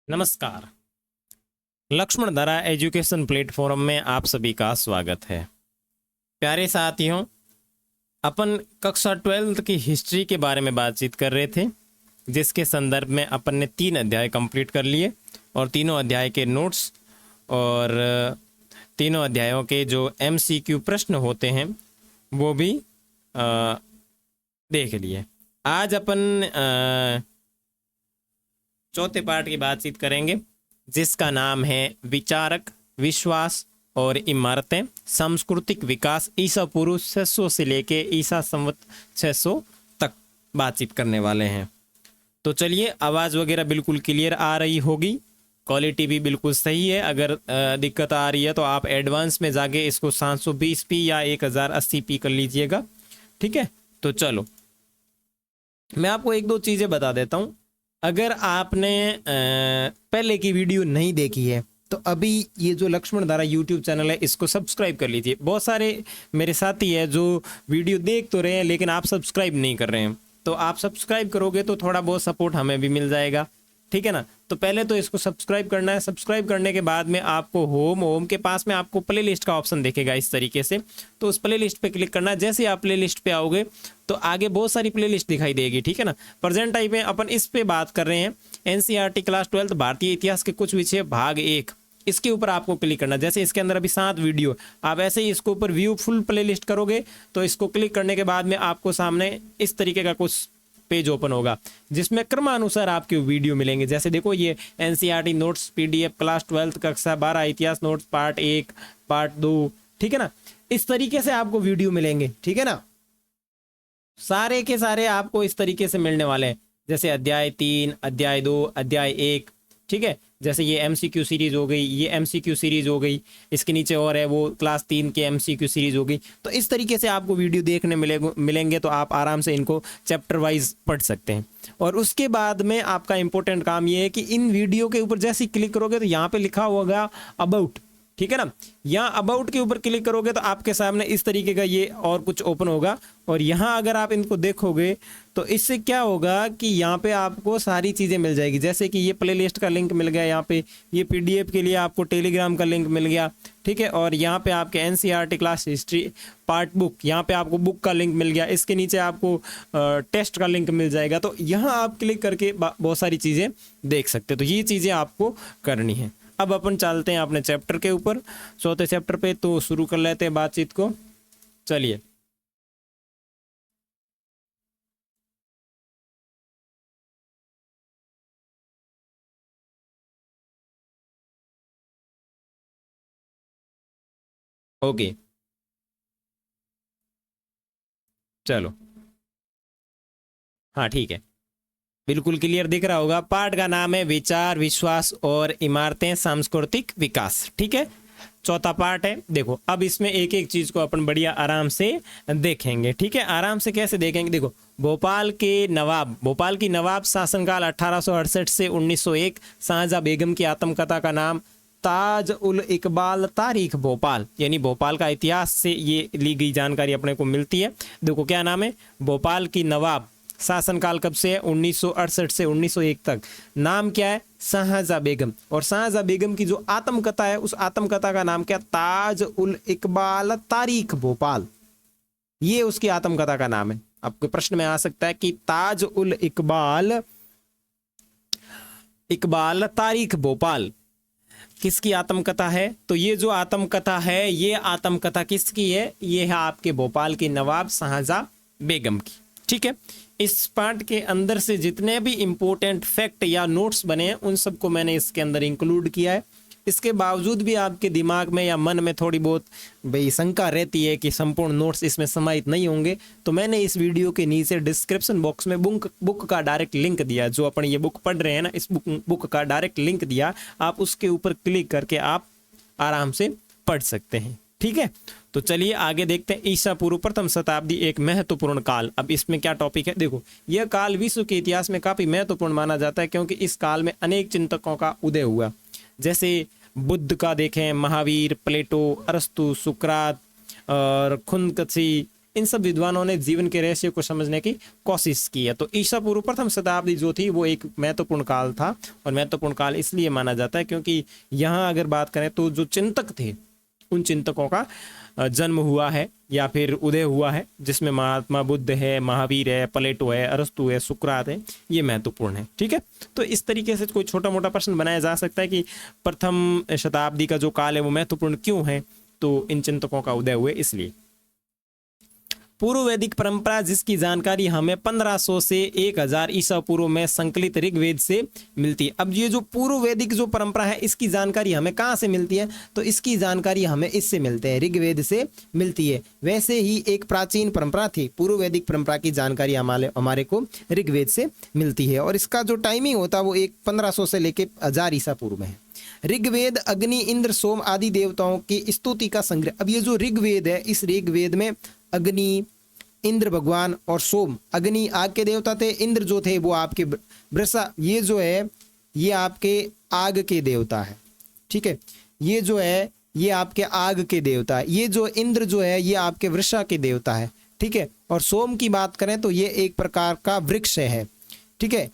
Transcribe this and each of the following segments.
नमस्कार। लक्ष्मण धारा education platform में आप सभी का स्वागत है। प्यारे साथियों, अपन कक्षा 12th की हिस्ट्री के बारे में बातचीत कर रहे थे, जिसके संदर्भ में अपन ने 3 अध्याय कंप्लीट कर लिए और तीनों अध्याय के नोट्स और तीनों अध्यायों के जो MCQ प्रश्न होते हैं वो भी देख लिए। आज अपन चौथे पार्ट की बातचीत करेंगे, जिसका नाम है विचारक, विश्वास और इमारतें, सांस्कृतिक विकास ईसा पूर्व 600 से लेके ईसा संवत 600 तक बातचीत करने वाले हैं। तो चलिए, आवाज़ वगैरह बिल्कुल क्लियर आ रही होगी, क्वालिटी भी बिल्कुल सही है। अगर दिक्कत आ रही है तो आप एडवांस में जाके इसको 720p या 1080p कर लीजिएगा, ठीक है। तो चलो, मैं आपको 1-2 चीज़ें बता देता हूँ। अगर आपने पहले की वीडियो नहीं देखी है तो अभी ये जो लक्ष्मण धारा यूट्यूब चैनल है इसको सब्सक्राइब कर लीजिए। बहुत सारे मेरे साथी हैं जो वीडियो देख तो रहे हैं लेकिन आप सब्सक्राइब नहीं कर रहे हैं, तो आप सब्सक्राइब करोगे तो थोड़ा बहुत सपोर्ट हमें भी मिल जाएगा, ठीक है ना। तो पहले तो इसको सब्सक्राइब करना है। सब्सक्राइब करने के बाद में आपको होम के पास में आपको प्ले लिस्ट का ऑप्शन दिखेगा इस तरीके से, तो उस प्ले लिस्ट पे क्लिक करना है। जैसे आप प्ले लिस्ट पे आओगे तो आगे बहुत सारी प्ले लिस्ट दिखाई देगी, ठीक है ना। प्रेजेंट टाइम में अपन इस पे बात कर रहे हैं NCERT क्लास 12 भारतीय इतिहास के कुछ विषय भाग 1, इसके ऊपर आपको क्लिक करना। जैसे इसके अंदर अभी 7 वीडियो, आप ऐसे ही इसके ऊपर व्यू फुल प्ले लिस्ट करोगे तो इसको क्लिक करने के बाद में आपको सामने इस तरीके का कुछ पेज ओपन होगा, जिसमें क्रमानुसार आपके वीडियो मिलेंगे। जैसे देखो, ये NCERT नोट्स PDF क्लास 12 कक्षा 12 इतिहास नोट्स पार्ट 1 पार्ट 2, ठीक है ना। इस तरीके से आपको वीडियो मिलेंगे, ठीक है ना। सारे के सारे आपको इस तरीके से मिलने वाले हैं, जैसे अध्याय 3, अध्याय 2, अध्याय 1, ठीक है। जैसे ये MCQ सीरीज हो गई, ये MCQ सीरीज हो गई, इसके नीचे और है वो क्लास 3 के MCQ सीरीज हो गई। तो इस तरीके से आपको वीडियो देखने मिलेंगे, तो आप आराम से इनको चैप्टर वाइज पढ़ सकते हैं। और उसके बाद में आपका इंपॉर्टेंट काम ये है कि इन वीडियो के ऊपर जैसे ही क्लिक करोगे तो यहाँ पे लिखा होगा अबाउट, ठीक है ना। यहाँ अबाउट के ऊपर क्लिक करोगे तो आपके सामने इस तरीके का ये और कुछ ओपन होगा, और यहाँ अगर आप इनको देखोगे तो इससे क्या होगा कि यहाँ पे आपको सारी चीज़ें मिल जाएगी। जैसे कि ये प्ले लिस्ट का लिंक मिल गया, यहाँ पे ये PDF के लिए आपको टेलीग्राम का लिंक मिल गया, ठीक है। और यहाँ पे आपके NCERT class history part book, यहाँ पे आपको बुक का लिंक मिल गया। इसके नीचे आपको टेस्ट का लिंक मिल जाएगा। तो यहाँ आप क्लिक करके बहुत सारी चीज़ें देख सकते हो। तो ये चीज़ें आपको करनी है। अब अपन चलते हैं अपने चैप्टर के ऊपर, चौथे चैप्टर पे। तो शुरू कर लेते हैं बातचीत को, चलिए। ओके, चलो, हाँ ठीक है, बिल्कुल क्लियर दिख रहा होगा। पाठ का नाम है विचार, विश्वास और इमारतें, सांस्कृतिक विकास, ठीक है। चौथा पार्ट है। देखो, अब इसमें एक एक चीज को अपन बढ़िया आराम से देखेंगे, ठीक है। आराम से कैसे देखेंगे, देखो, भोपाल की नवाब शासनकाल 1868 से 1901, शाहजहां बेगम की आत्मकथा का नाम ताज उल इकबाल तारीख भोपाल, यानी भोपाल का इतिहास से ये ली गई जानकारी अपने को मिलती है। देखो क्या नाम है, भोपाल की नवाब, शासनकाल कब से है, 1968 से 1901 तक। नाम क्या है, शाहजहां बेगम। और शाहजहां बेगम की जो आत्मकथा है, उस आत्मकथा का नाम क्या, ताज उल इकबाल तारीख भोपाल, ये उसकी आत्मकथा का नाम है। आपके प्रश्न में आ सकता है कि ताज उल इकबाल तारीख भोपाल किसकी आत्मकथा है। तो ये जो आत्मकथा है, ये आत्मकथा किसकी है, ये है आपके भोपाल के नवाब शाहजहां बेगम की, ठीक है। इस पार्ट के अंदर से जितने भी इंपॉर्टेंट फैक्ट या नोट्स बने हैं उन सबको मैंने इसके अंदर इंक्लूड किया है। इसके बावजूद भी आपके दिमाग में या मन में थोड़ी बहुत भाई शंका रहती है कि संपूर्ण नोट्स इसमें समाहित नहीं होंगे, तो मैंने इस वीडियो के नीचे डिस्क्रिप्शन बॉक्स में बुक का डायरेक्ट लिंक दिया। जो अपन ये बुक पढ़ रहे हैं ना, इस बुक का डायरेक्ट लिंक दिया, आप उसके ऊपर क्लिक करके आप आराम से पढ़ सकते हैं, ठीक है। तो चलिए आगे देखते हैं। ईसा पूर्व प्रथम शताब्दी एक महत्वपूर्ण काल। अब इसमें क्या टॉपिक है, देखो, यह काल विश्व के इतिहास में काफी महत्वपूर्ण माना जाता है, क्योंकि इस काल में अनेक चिंतकों का उदय हुआ। जैसे बुद्ध का देखें, महावीर, प्लेटो, अरस्तु, सुकरात और खुनकसी, इन सब विद्वानों ने जीवन के रहस्य को समझने की कोशिश की है। तो ईसा पूर्व प्रथम शताब्दी जो थी वो एक महत्वपूर्ण काल था, और महत्वपूर्ण काल इसलिए माना जाता है क्योंकि यहाँ अगर बात करें तो जो चिंतक थे उन चिंतकों का जन्म हुआ है या फिर उदय हुआ है, जिसमें महात्मा बुद्ध है, महावीर है, प्लेटो है, अरस्तु है, सुकरात है, ये महत्वपूर्ण है। ठीक है, तो इस तरीके से कोई छोटा मोटा प्रश्न बनाया जा सकता है कि प्रथम शताब्दी का जो काल है वो महत्वपूर्ण क्यों है, तो इन चिंतकों का उदय हुए इसलिए। पूर्व वैदिक परंपरा जिसकी जानकारी हमें 1500 से 1000 ईसा पूर्व में संकलित ऋग्वेद से मिलती है। अब ये जो पूर्व वैदिक जो परंपरा है इसकी जानकारी हमें कहाँ से मिलती है, तो इसकी जानकारी हमें इससे मिलते हैं, ऋग्वेद से मिलती है। वैसे ही एक प्राचीन परंपरा थी, पूर्व वैदिक परंपरा की जानकारी हमारे को ऋग्वेद से मिलती है, और इसका जो टाइमिंग होता है वो 1500 से लेके 1000 ईसा पूर्व में है। ऋग्वेद अग्नि, इंद्र, सोम आदि देवताओं की स्तुति का संग्रह। अब ये जो ऋग्वेद है, इस ऋग्वेद में अग्नि, इंद्र भगवान और सोम, अग्नि आग के देवता थे, इंद्र जो थे वो आपके वृषा, ये जो है ये आपके आग के देवता है। ठीक है, ये जो है ये आपके आग के देवता है, ये जो इंद्र जो है ये आपके वृषा के देवता है। ठीक है, और सोम की बात करें तो ये एक प्रकार का वृक्ष है। ठीक है,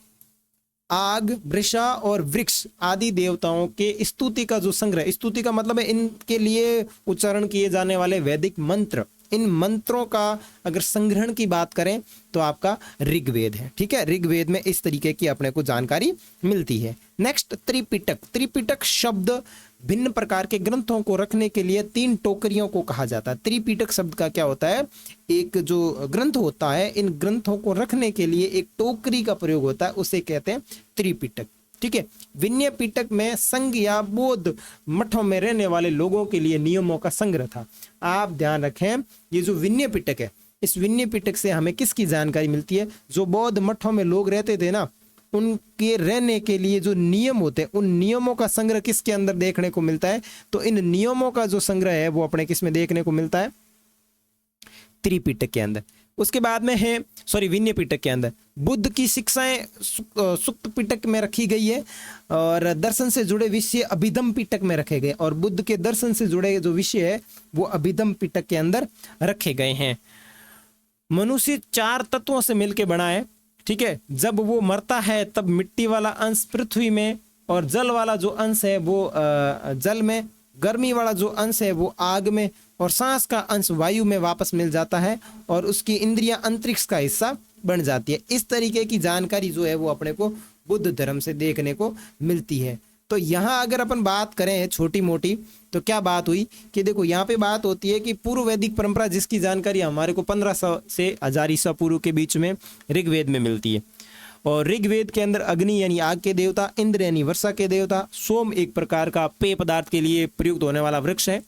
आग, वृषा और वृक्ष आदि देवताओं के स्तुति का जो संग्रह, स्तुति का मतलब है इनके लिए उच्चारण किए जाने वाले वैदिक मंत्र, इन मंत्रों का अगर संग्रहण की बात करें तो आपका ऋग्वेद है। ठीक है, ऋग्वेद में इस तरीके की अपने को जानकारी मिलती है। नेक्स्ट त्रिपिटक। त्रिपिटक शब्द भिन्न प्रकार के ग्रंथों को रखने के लिए 3 टोकरियों को कहा जाता है। त्रिपिटक शब्द का क्या होता है, एक जो ग्रंथ होता है, इन ग्रंथों को रखने के लिए एक टोकरी का प्रयोग होता है, उसे कहते हैं त्रिपिटक। ठीक है, विनय पिटक में संघ या बौद्ध मठों में रहने वाले लोगों के लिए नियमों का संग्रह था। आप ध्यान रखें, ये जो विनय पिटक है, इस विनय पिटक से हमें किसकी जानकारी मिलती है, जो बौद्ध मठों में लोग रहते थे ना, उनके रहने के लिए जो नियम होते हैं, उन नियमों का संग्रह किसके अंदर देखने को मिलता है, तो इन नियमों का जो संग्रह है वो अपने किस में देखने को मिलता है, त्रिपिटक के अंदर। उसके बाद में है विनय पिटक के अंदर बुद्ध की शिक्षाएं सुक्त पिटक में रखी गई है, और दर्शन से जुड़े विषय अभिधम पिटक में रखे गए, और बुद्ध के दर्शन से जुड़े जो विषय है वो अभिधम पिटक के अंदर रखे गए हैं। मनुष्य 4 तत्वों से मिलकर बना है। ठीक है, जब वो मरता है तब मिट्टी वाला अंश पृथ्वी में, और जल वाला जो अंश है वो जल में, गर्मी वाला जो अंश है वो आग में, और सांस का अंश वायु में वापस मिल जाता है, और उसकी इंद्रियां अंतरिक्ष का हिस्सा बन जाती है। इस तरीके की जानकारी जो है वो अपने को बुद्ध धर्म से देखने को मिलती है। तो यहाँ अगर अपन बात करें छोटी मोटी, तो क्या बात हुई कि देखो यहाँ पे बात होती है कि पूर्व वैदिक परंपरा जिसकी जानकारी हमारे को 1500 से 1000 ईसा पूर्व के बीच में ऋग्वेद में मिलती है, और ऋग्वेद के अंदर अग्नि यानी आग के देवता, इंद्र यानी वर्षा के देवता, सोम एक प्रकार का पेय पदार्थ के लिए प्रयुक्त होने वाला वृक्ष है,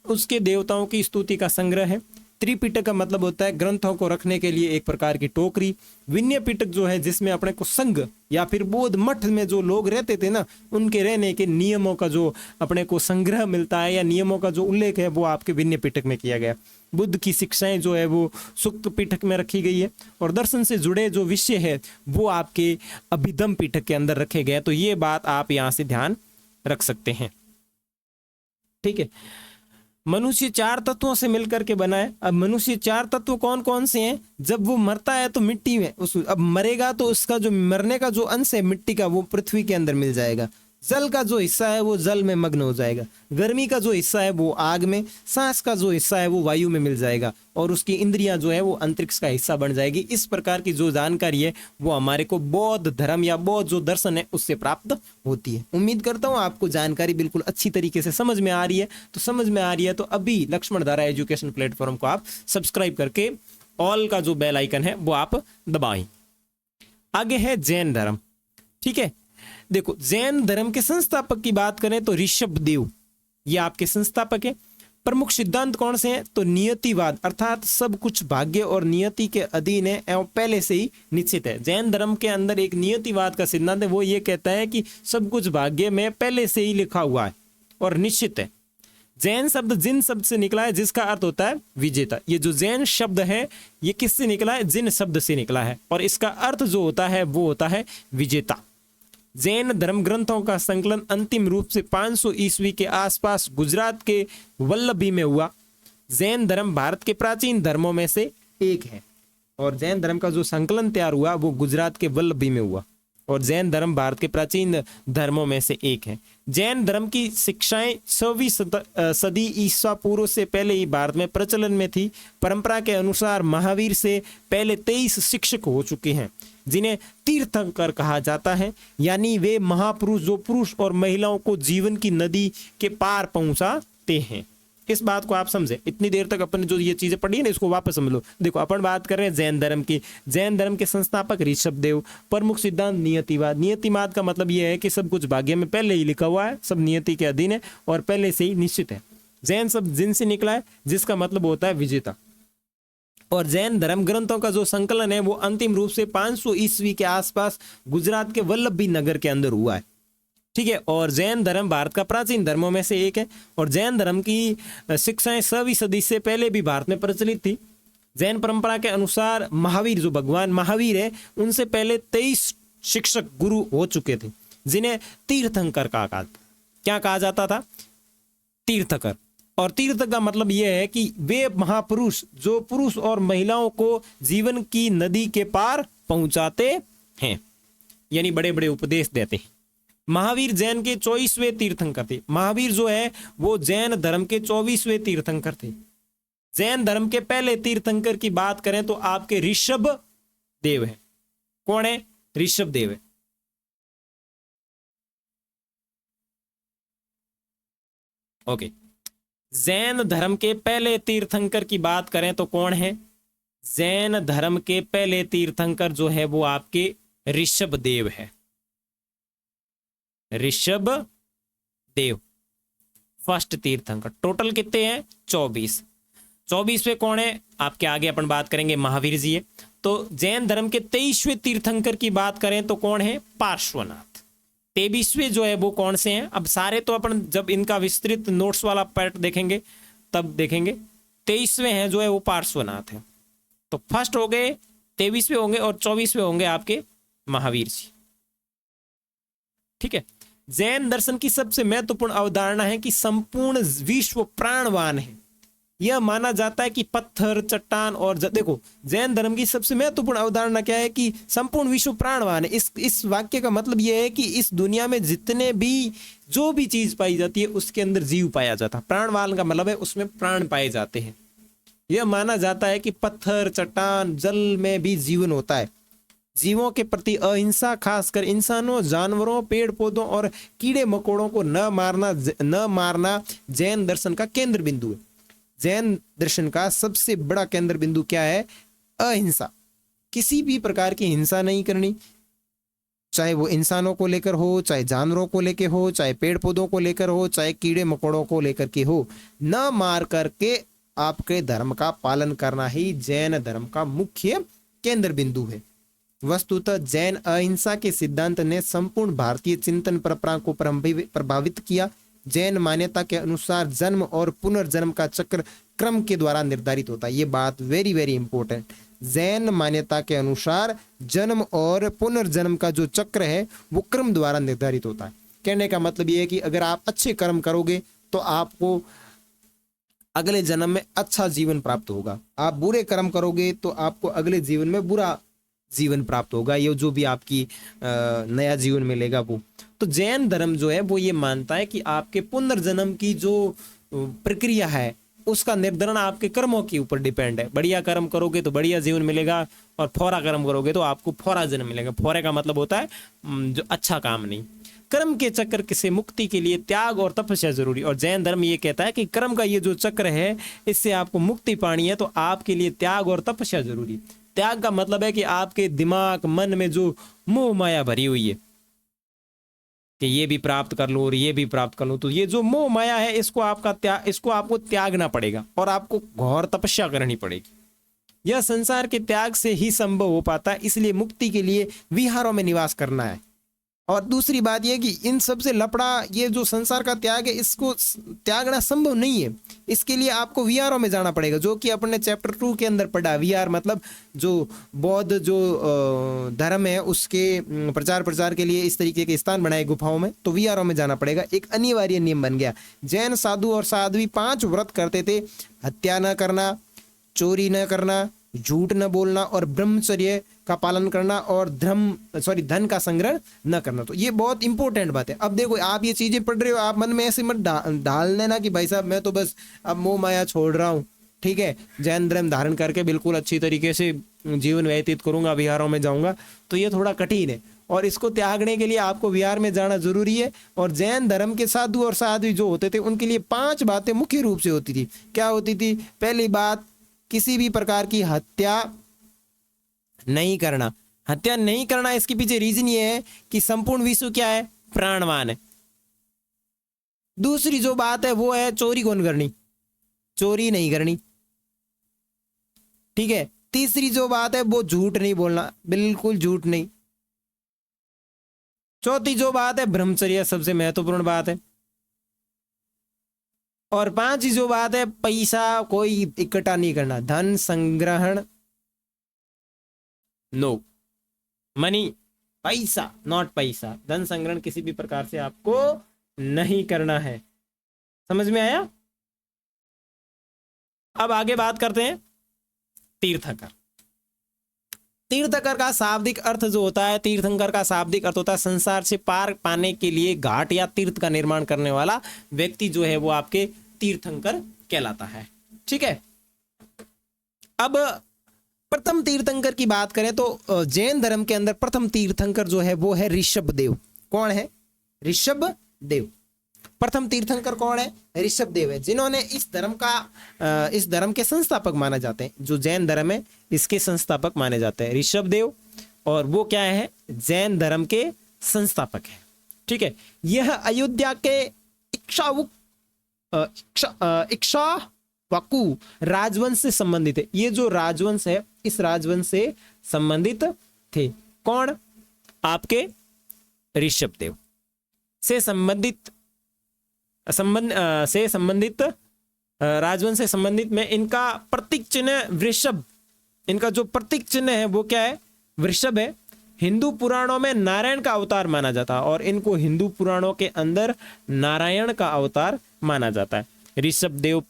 उसके देवताओं की स्तुति का संग्रह है। त्रिपिटक का मतलब होता है ग्रंथों को रखने के लिए एक प्रकार की टोकरी। विनय पिटक जो है जिसमें अपने को संघ या फिर बौद्ध मठ में जो लोग रहते थे ना, उनके रहने के नियमों का जो अपने को संग्रह मिलता है या नियमों का जो उल्लेख है वो आपके विनय पिटक में किया गया। बुद्ध की शिक्षाएं जो है वो सुक्त पिटक में रखी गई है, और दर्शन से जुड़े जो विषय है वो आपके अभिधम पिटक के अंदर रखे गए। तो ये बात आप यहाँ से ध्यान रख सकते हैं। ठीक है, मनुष्य 4 तत्वों से मिलकर के बना है। अब मनुष्य 4 तत्व कौन कौन से हैं, जब वो मरता है तो मिट्टी में अब मरेगा तो उसका जो मरने का जो अंश है मिट्टी का वो पृथ्वी के अंदर मिल जाएगा, जल का जो हिस्सा है वो जल में मग्न हो जाएगा, गर्मी का जो हिस्सा है वो आग में, सांस का जो हिस्सा है वो वायु में मिल जाएगा, और उसकी इंद्रियां जो है वो अंतरिक्ष का हिस्सा बन जाएगी। इस प्रकार की जो जानकारी है वो हमारे को बौद्ध धर्म या बौद्ध जो दर्शन है उससे प्राप्त होती है। उम्मीद करता हूँ आपको जानकारी बिल्कुल अच्छी तरीके से समझ में आ रही है। तो समझ में आ रही है तो अभी लक्ष्मण धारा एजुकेशन प्लेटफॉर्म को आप सब्सक्राइब करके ऑल का जो बेल आइकन है वो आप दबाएं। आगे है जैन धर्म। ठीक है, देखो जैन धर्म के संस्थापक की बात करें तो ऋषभ देव ये आपके संस्थापक है। प्रमुख सिद्धांत कौन से हैं, तो नियतिवाद, अर्थात सब कुछ भाग्य और नियति के अधीन है एवं पहले से ही निश्चित है। जैन धर्म के अंदर एक नियतिवाद का सिद्धांत है, वो ये कहता है कि सब कुछ भाग्य में पहले से ही लिखा हुआ है और निश्चित है। जैन शब्द जिन शब्द से निकला है जिसका अर्थ होता है विजेता। ये जो जैन शब्द है ये किससे निकला है, जिन शब्द से निकला है, और इसका अर्थ जो होता है वो होता है विजेता। जैन धर्म ग्रंथों का संकलन अंतिम रूप से 500 ईस्वी के आसपास गुजरात के वल्लभी में हुआ। जैन धर्म भारत के प्राचीन धर्मों में से एक है। और जैन धर्म का जो संकलन तैयार हुआ वो गुजरात के वल्लभी में हुआ। और जैन धर्म भारत के प्राचीन धर्मों में से एक है। जैन धर्म की शिक्षाएं 6वीं सदी ईसा पूर्व से पहले ही भारत में प्रचलन में थी। परंपरा के अनुसार महावीर से पहले 23 शिक्षक हो चुके हैं जिन्हें तीर्थंकर कहा जाता है, यानी वे महापुरुष जो पुरुष और महिलाओं को जीवन की नदी के पार पहुंचाते हैं। इस बात को आप समझे। इतनी देर तक अपन जो ये चीजें पढ़ी है ना, इसको वापस समझ लो। देखो अपन बात कर रहे हैं जैन धर्म की। जैन धर्म के संस्थापक ऋषभदेव। प्रमुख सिद्धांत नियतिवाद। नियतिवाद का मतलब ये है कि सब कुछ भाग्य में पहले ही लिखा हुआ है, सब नियति के अधीन है और पहले से ही निश्चित है। जैन शब्द जिन से निकला है, जिसका मतलब होता है विजेता। और जैन धर्म ग्रंथों का जो संकलन है वो अंतिम रूप से 500 ईस्वी के आसपास गुजरात के वल्लभी नगर के अंदर हुआ है। ठीक है। और जैन धर्म भारत का प्राचीन धर्मों में से एक है। और जैन धर्म की शिक्षाएं 6वीं सदी से पहले भी भारत में प्रचलित थी। जैन परंपरा के अनुसार महावीर जो भगवान महावीर है, उनसे पहले 23 शिक्षक गुरु हो चुके थे जिन्हें तीर्थंकर क्या कहा जाता था? तीर्थकर। और तीर्थ का मतलब यह है कि वे महापुरुष जो पुरुष और महिलाओं को जीवन की नदी के पार पहुंचाते हैं, यानी बड़े बड़े उपदेश देते हैं। महावीर जैन के 24वें तीर्थंकर थे। महावीर जो है वो जैन धर्म के 24वें तीर्थंकर थे। जैन धर्म के पहले तीर्थंकर की बात करें तो आपके ऋषभ देव है। कौन है? ऋषभ देव है। ओके। जैन धर्म के पहले तीर्थंकर की बात करें तो कौन है? जैन धर्म के पहले तीर्थंकर जो है वो आपके ऋषभ देव है। ऋषभ देव फर्स्ट तीर्थंकर। टोटल कितने हैं? 24। 24वें कौन है? आपके आगे अपन बात करेंगे महावीर जी है। तो जैन धर्म के 23वें तीर्थंकर की बात करें तो कौन है? पार्श्वनाथ। 23वें जो है वो कौन से हैं? अब सारे तो अपन जब इनका विस्तृत नोट्स वाला पार्ट देखेंगे तब देखेंगे। 23वें हैं जो है वो पार्श्वनाथ है। तो फर्स्ट हो गए, 23वें होंगे और 24वें होंगे आपके महावीर जी। ठीक है। जैन दर्शन की सबसे महत्वपूर्ण अवधारणा है कि संपूर्ण विश्व प्राणवान है। यह माना जाता है कि पत्थर, चट्टान और देखो, जैन धर्म की सबसे महत्वपूर्ण अवधारणा क्या है? कि संपूर्ण विश्व प्राणवान है। इस वाक्य का मतलब यह है कि इस दुनिया में जितने भी जो भी चीज पाई जाती है उसके अंदर जीव पाया जाता है। प्राणवान का मतलब है उसमें प्राण पाए जाते हैं। यह माना जाता है कि पत्थर, चट्टान, जल में भी जीवन होता है। जीवों के प्रति अहिंसा, खासकर इंसानों, जानवरों, पेड़ पौधों और कीड़े मकोड़ों को न मारना जैन दर्शन का केंद्र बिंदु है। जैन दर्शन का सबसे बड़ा केंद्र बिंदु क्या है? अहिंसा। किसी भी प्रकार की हिंसा नहीं करनी, चाहे वो इंसानों को लेकर हो, चाहे जानवरों को लेकर हो, चाहे पेड़ पौधों को लेकर हो, चाहे कीड़े मकोड़ों को लेकर के हो। न मार करके आपके धर्म का पालन करना ही जैन धर्म का मुख्य केंद्र बिंदु है। वस्तुतः जैन अहिंसा के सिद्धांत ने संपूर्ण भारतीय चिंतन परंपरा को प्रभावित किया। जैन मान्यता के अनुसार जन्म और पुनर्जन्म का चक्र क्रम के द्वारा निर्धारित होता है। ये बात वेरी वेरी इंपॉर्टेंट। जैन मान्यता के अनुसार जन्म और पुनर्जन्म का जो चक्र है वो क्रम द्वारा निर्धारित होता है। कहने का मतलब ये है कि अगर आप अच्छे कर्म करोगे तो आपको अगले जन्म में अच्छा जीवन प्राप्त होगा। आप बुरे कर्म करोगे तो आपको अगले जीवन में बुरा जीवन प्राप्त होगा। ये जो भी आपकी नया जीवन मिलेगा वो। तो जैन धर्म जो है वो ये मानता है कि आपके पुनर्जन्म की जो प्रक्रिया है उसका निर्धारण आपके कर्मों के ऊपर डिपेंड है। बढ़िया कर्म करोगे तो बढ़िया जीवन मिलेगा और फोरा कर्म करोगे तो आपको फोरा जन्म मिलेगा। फोरे का मतलब होता है जो अच्छा काम नहीं। कर्म के चक्र से मुक्ति के लिए त्याग और तपस्या जरूरी। और जैन धर्म ये कहता है कि कर्म का ये जो चक्र है इससे आपको मुक्ति पानी है तो आपके लिए त्याग और तपस्या जरूरी। त्याग का मतलब है कि आपके दिमाग मन में जो मोह माया भरी हुई है कि ये भी प्राप्त कर लो और ये भी प्राप्त कर लो, तो ये जो मोह माया है इसको आपको त्यागना पड़ेगा और आपको घोर तपस्या करनी पड़ेगी। यह संसार के त्याग से ही संभव हो पाता है, इसलिए मुक्ति के लिए विहारों में निवास करना है। और दूसरी बात यह कि इन सबसे लपड़ा ये जो संसार का त्याग है इसको त्यागना संभव नहीं है। इसके लिए आपको विहारों में जाना पड़ेगा, जो कि अपने चैप्टर 2 के अंदर पढ़ा। विहार मतलब जो बौद्ध जो धर्म है उसके प्रचार के लिए इस तरीके के स्थान बनाए गुफाओं में, तो विहारों में जाना पड़ेगा। एक अनिवार्य नियम बन गया। जैन साधु और साध्वी 5 व्रत करते थे। हत्या न करना, चोरी न करना, झूठ न बोलना और ब्रह्मचर्य का पालन करना और धन का संग्रह न करना। तो ये बहुत इंपॉर्टेंट बात है। अब देखो आप ये चीजें पढ़ रहे हो, आप मन में ऐसे मत डाल देना कि भाई साहब मैं तो बस अब मोह माया छोड़ रहा हूँ, ठीक है, जैन धर्म धारण करके बिल्कुल अच्छी तरीके से जीवन व्यतीत करूंगा, विहारों में जाऊंगा। तो ये थोड़ा कठिन है और इसको त्यागने के लिए आपको विहार में जाना जरूरी है। और जैन धर्म के साधु और साध्वी जो होते थे उनके लिए 5 बातें मुख्य रूप से होती थी। क्या होती थी? पहली बात, किसी भी प्रकार की हत्या नहीं करना। हत्या नहीं करना, इसके पीछे रीजन ये है कि संपूर्ण विश्व क्या है? प्राणवान है। दूसरी जो बात है वो है चोरी कौन करनी? चोरी नहीं करनी, ठीक है। तीसरी जो बात है वो झूठ नहीं बोलना, बिल्कुल झूठ नहीं। चौथी जो बात है ब्रह्मचर्य, सबसे महत्वपूर्ण बात है। और 5वीं जो बात है, पैसा कोई इकट्ठा नहीं करना, धन संग्रहण, नो मनी, पैसा नॉट पैसा, धन संग्रहण किसी भी प्रकार से आपको नहीं करना है। समझ में आया? अब आगे बात करते हैं तीर्थंकर। तीर्थंकर का शाब्दिक अर्थ जो होता है, तीर्थंकर का शाब्दिक अर्थ होता है संसार से पार पाने के लिए घाट या तीर्थ का निर्माण करने वाला व्यक्ति जो है वो आपके तीर्थंकर कहलाता है, ठीक है। अब प्रथम तीर्थंकर की बात करें तो जैन धर्म के अंदर प्रथम तीर्थंकर जो है वो है ऋषभदेव। कौन है? ऋषभदेव। प्रथम तीर्थंकर कौन है? ऋषभदेव है, जिन्होंने इस धर्म के संस्थापक माने जाते हैं। जो जैन धर्म है इसके संस्थापक माने जाते हैं ऋषभदेव, और वो क्या है? जैन धर्म के संस्थापक है, ठीक है। यह अयोध्या के इक्ष्वाकु राजवंश से संबंधित है। ये जो राजवंश है इस राजवंश से संबंधित थे। कौन? आपके ऋषभदेव से संबंधित राजवंश से संबंधित में इनका प्रतीक चिन्ह वृषभ, इनका जो प्रतीक चिन्ह है वो क्या है? वृषभ है। हिंदू पुराणों में नारायण का अवतार माना जाता है और इनको हिंदू पुराणों के अंदर नारायण का अवतार माना जाता है। ऋषभदेव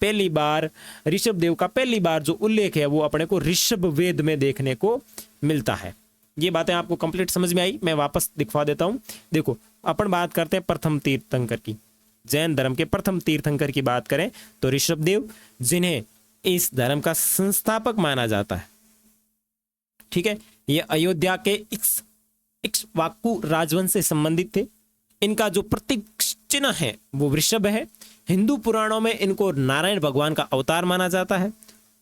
का पहली बार जो उल्लेख है वो अपने को ऋषभ वेद में देखने को मिलता है। ये बातें आपको कंप्लीट समझ में आई? मैं वापस दिखवा देता हूं। देखो, अपन बात करते हैं प्रथम तीर्थंकर की। जैन धर्म के प्रथम तीर्थंकर की बात करें तो ऋषभदेव, जिन्हें इस धर्म का संस्थापक माना जाता है, ठीक है। ये अयोध्या के इक्ष्वाकु राजवंश से संबंधित थे। इनका जो प्रतीक चिन्ह है वो वृषभ है। हिंदू पुराणों में इनको नारायण भगवान का अवतार माना जाता है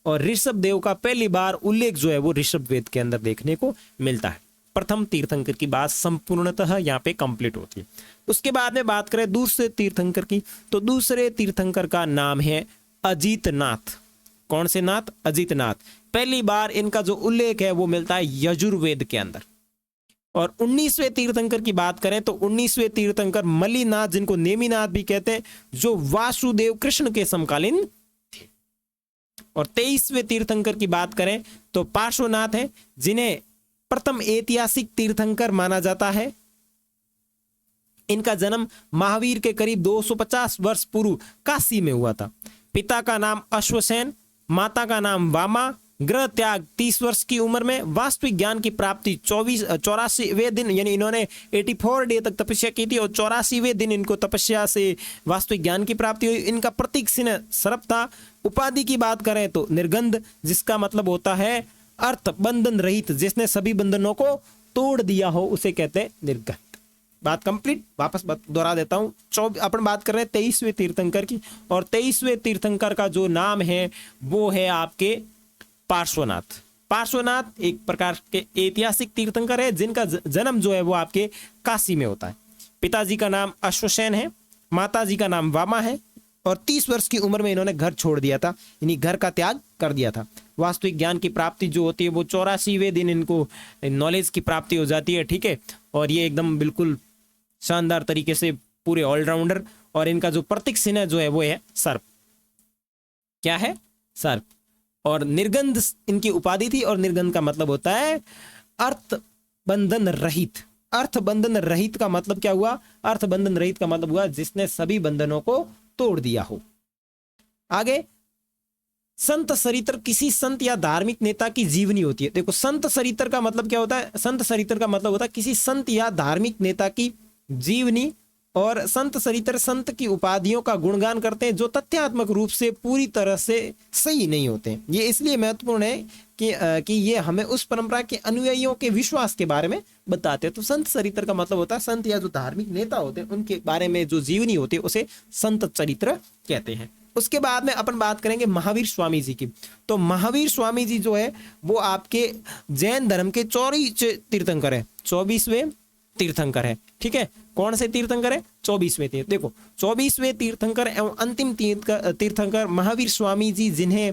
और ऋषभदेव का पहली बार उल्लेख जो है वो ऋषभ वेद के अंदर देखने को मिलता है। प्रथम तीर्थंकर की बात संपूर्णतः यहाँ पे कंप्लीट होती है। उसके बाद में बात करें दूसरे तीर्थंकर की, तो दूसरे तीर्थंकर का नाम है अजीतनाथ। कौन से नाथ? अजीतनाथ। पहली बार इनका जो उल्लेख है वो मिलता है यजुर्वेद के अंदर। और 19वें तीर्थंकर की बात करें तो 19वें तीर्थंकर मल्लीनाथ, जिनको नेमिनाथ भी कहते हैं, जो वासुदेव कृष्ण के समकालीन थे। और 23वें तीर्थंकर की बात करें तो पार्श्वनाथ है, जिन्हें प्रथम ऐतिहासिक तीर्थंकर माना जाता है। इनका जन्म महावीर के करीब 250 वर्ष पूर्व काशी में हुआ था। पिता का नाम अश्वसेन, माता का नाम वामा। ग्रह त्याग 30 वर्ष की उम्र में। वास्तविक ज्ञान की प्राप्ति 84वें दिन, यानी इन्होंने 84 डे तक तपस्या की थी और 84वें दिन इनको तपस्या से वास्तविक ज्ञान की प्राप्ति हुई। इनका प्रतीक चिन्ह सर्प था। उपाधि की बात करें तो निर्गंध, जिसका मतलब होता है अर्थ बंधन रहित, जिसने सभी बंधनों को तोड़ दिया हो उसे कहते हैं निर्गंध। बात कंप्लीट, वापस दोहरा देता हूं। अपन बात कर रहे हैं 23वें तीर्थंकर की, और 23वें तीर्थंकर का जो नाम है वो है आपके पार्श्वनाथ। पार्श्वनाथ एक प्रकार के ऐतिहासिक तीर्थंकर है, जिनका जन्म जो है वो आपके काशी में होता है। पिताजी का नाम अश्वसेन है, माताजी का नाम वामा है, और 30 वर्ष की उम्र में इन्होंने घर छोड़ दिया था, यानी घर का त्याग कर दिया था। वास्तविक ज्ञान की प्राप्ति जो होती है वो 84वें दिन इनको नॉलेज की प्राप्ति हो जाती है, ठीक है। और ये एकदम बिल्कुल शानदार तरीके से पूरे ऑलराउंडर। और इनका जो प्रतीक चिन्ह जो है वो है सर्प। क्या है? सर्प। और निर्गंध इनकी उपाधि थी, और निर्गंध का मतलब होता है अर्थ बंधन रहित। अर्थ बंधन रहित का मतलब क्या हुआ? अर्थ बंधन रहित का मतलब हुआ जिसने सभी बंधनों को तोड़ दिया हो। आगे संत सरित्र किसी संत या धार्मिक नेता की जीवनी होती है। देखो संत सरित्र का मतलब क्या होता है? संत सरित्र का मतलब होता है किसी संत या धार्मिक नेता की जीवनी। और संत सरित्र संत की उपाधियों का गुणगान करते हैं जो तथ्यात्मक रूप से पूरी तरह से सही नहीं होते हैं। ये इसलिए महत्वपूर्ण है कि ये हमें उस परंपरा के अनुयायियों के विश्वास के बारे में बताते हैं। तो संत चरित्र का मतलब होता है संत या जो धार्मिक नेता होते हैं उनके बारे में जो जीवनी होती है उसे संत चरित्र कहते हैं। उसके बाद में अपन बात करेंगे महावीर स्वामी जी की। तो महावीर स्वामी जी जो है वो आपके जैन धर्म के 24 तीर्थंकर है, 24वें तीर्थंकर है। ठीक है, कौन से तीर्थंकर है? 24वें तीर्थ। देखो 24वें तीर्थंकर एवं अंतिम तीर्थंकर महावीर स्वामी जी, जिन्हें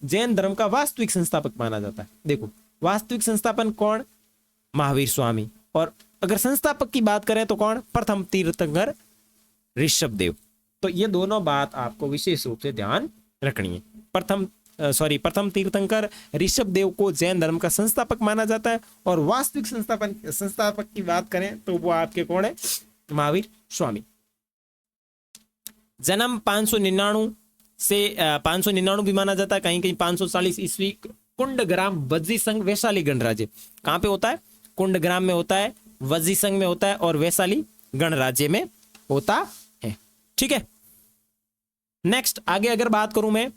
जैन धर्म का वास्तविक संस्थापक माना जाता है। देखो वास्तविक संस्थापन कौन? महावीर स्वामी। और अगर संस्थापक की बात करें तो कौन? प्रथम तीर्थंकर ऋषभदेव। तो ये दोनों बात आपको विशेष रूप से ध्यान रखनी है। प्रथम तीर्थंकर ऋषभदेव को जैन धर्म का संस्थापक माना जाता है। और वास्तविक संस्थापक की बात करें तो वो आपके कौन है? महावीर स्वामी। जन्म 599 से 599 भी माना जाता है, कहीं कहीं 540 ईस्वी। कुंडग्राम वज्जी संघ वैशाली गणराज्य। कहां पे होता है? कुंडग्राम में होता है, वज्जी संघ में होता है और वैशाली गणराज्य में होता है। ठीक है, नेक्स्ट आगे अगर बात करूं मैं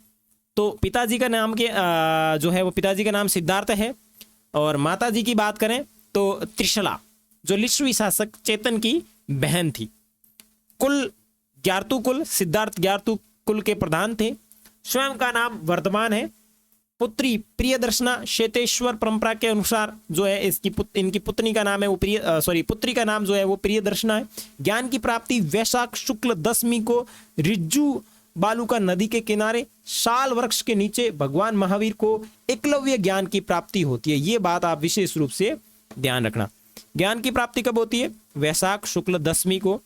तो पिताजी का नाम जो है वो पिताजी का नाम सिद्धार्थ है। और माताजी की बात करें तो त्रिशला, जो लिच्छवी शासक चेतन की बहन थी। कुल ग्यारतु कुल, सिद्धार्थ ग्यारतु कुल के प्रधान थे। स्वयं का नाम वर्धमान है। पुत्री प्रियदर्शना श्वेतेश्वर परंपरा के अनुसार जो है इनकी पुत्री का नाम है वो पुत्री का नाम जो है वो प्रियदर्शना है। ज्ञान की प्राप्ति वैशाख शुक्ल दशमी को रिज्जू बालूका नदी के किनारे साल वृक्ष के नीचे भगवान महावीर को एकलव्य ज्ञान की प्राप्ति होती है। ये बात आप विशेष रूप से ध्यान रखना। ज्ञान की प्राप्ति कब होती है? वैशाख शुक्ल दशमी को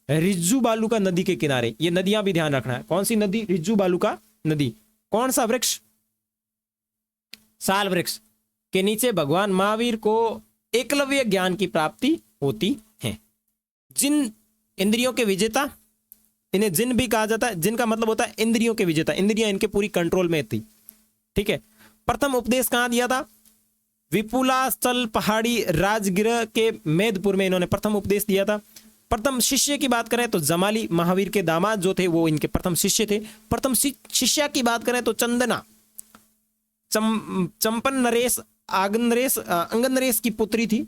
रिज्जू बालूका नदी के किनारे। ये नदियां भी ध्यान रखना है। कौन सी नदी? रिज्जू बालूका नदी। कौन सा वृक्ष? साल वृक्ष के नीचे भगवान महावीर को एकलव्य ज्ञान की प्राप्ति होती है। जिन इंद्रियों के विजेता, इन्हें जिन भी कहा जाता है। जिन का मतलब होता है इंद्रियों के विजेता, इंद्रियां इनके पूरी कंट्रोल में थी। ठीक है, प्रथम उपदेश कहां दिया था? विपुलाचल पहाड़ी राजगृह के मेदपुर में इन्होंने प्रथम उपदेश दिया था। प्रथम शिष्य की बात करें तो जमाली, महावीर के दामाद जो थे वो इनके प्रथम शिष्य थे। प्रथम शिष्या की बात करें तो चंदना चंपन नरेश अंगनरेश की पुत्री थी।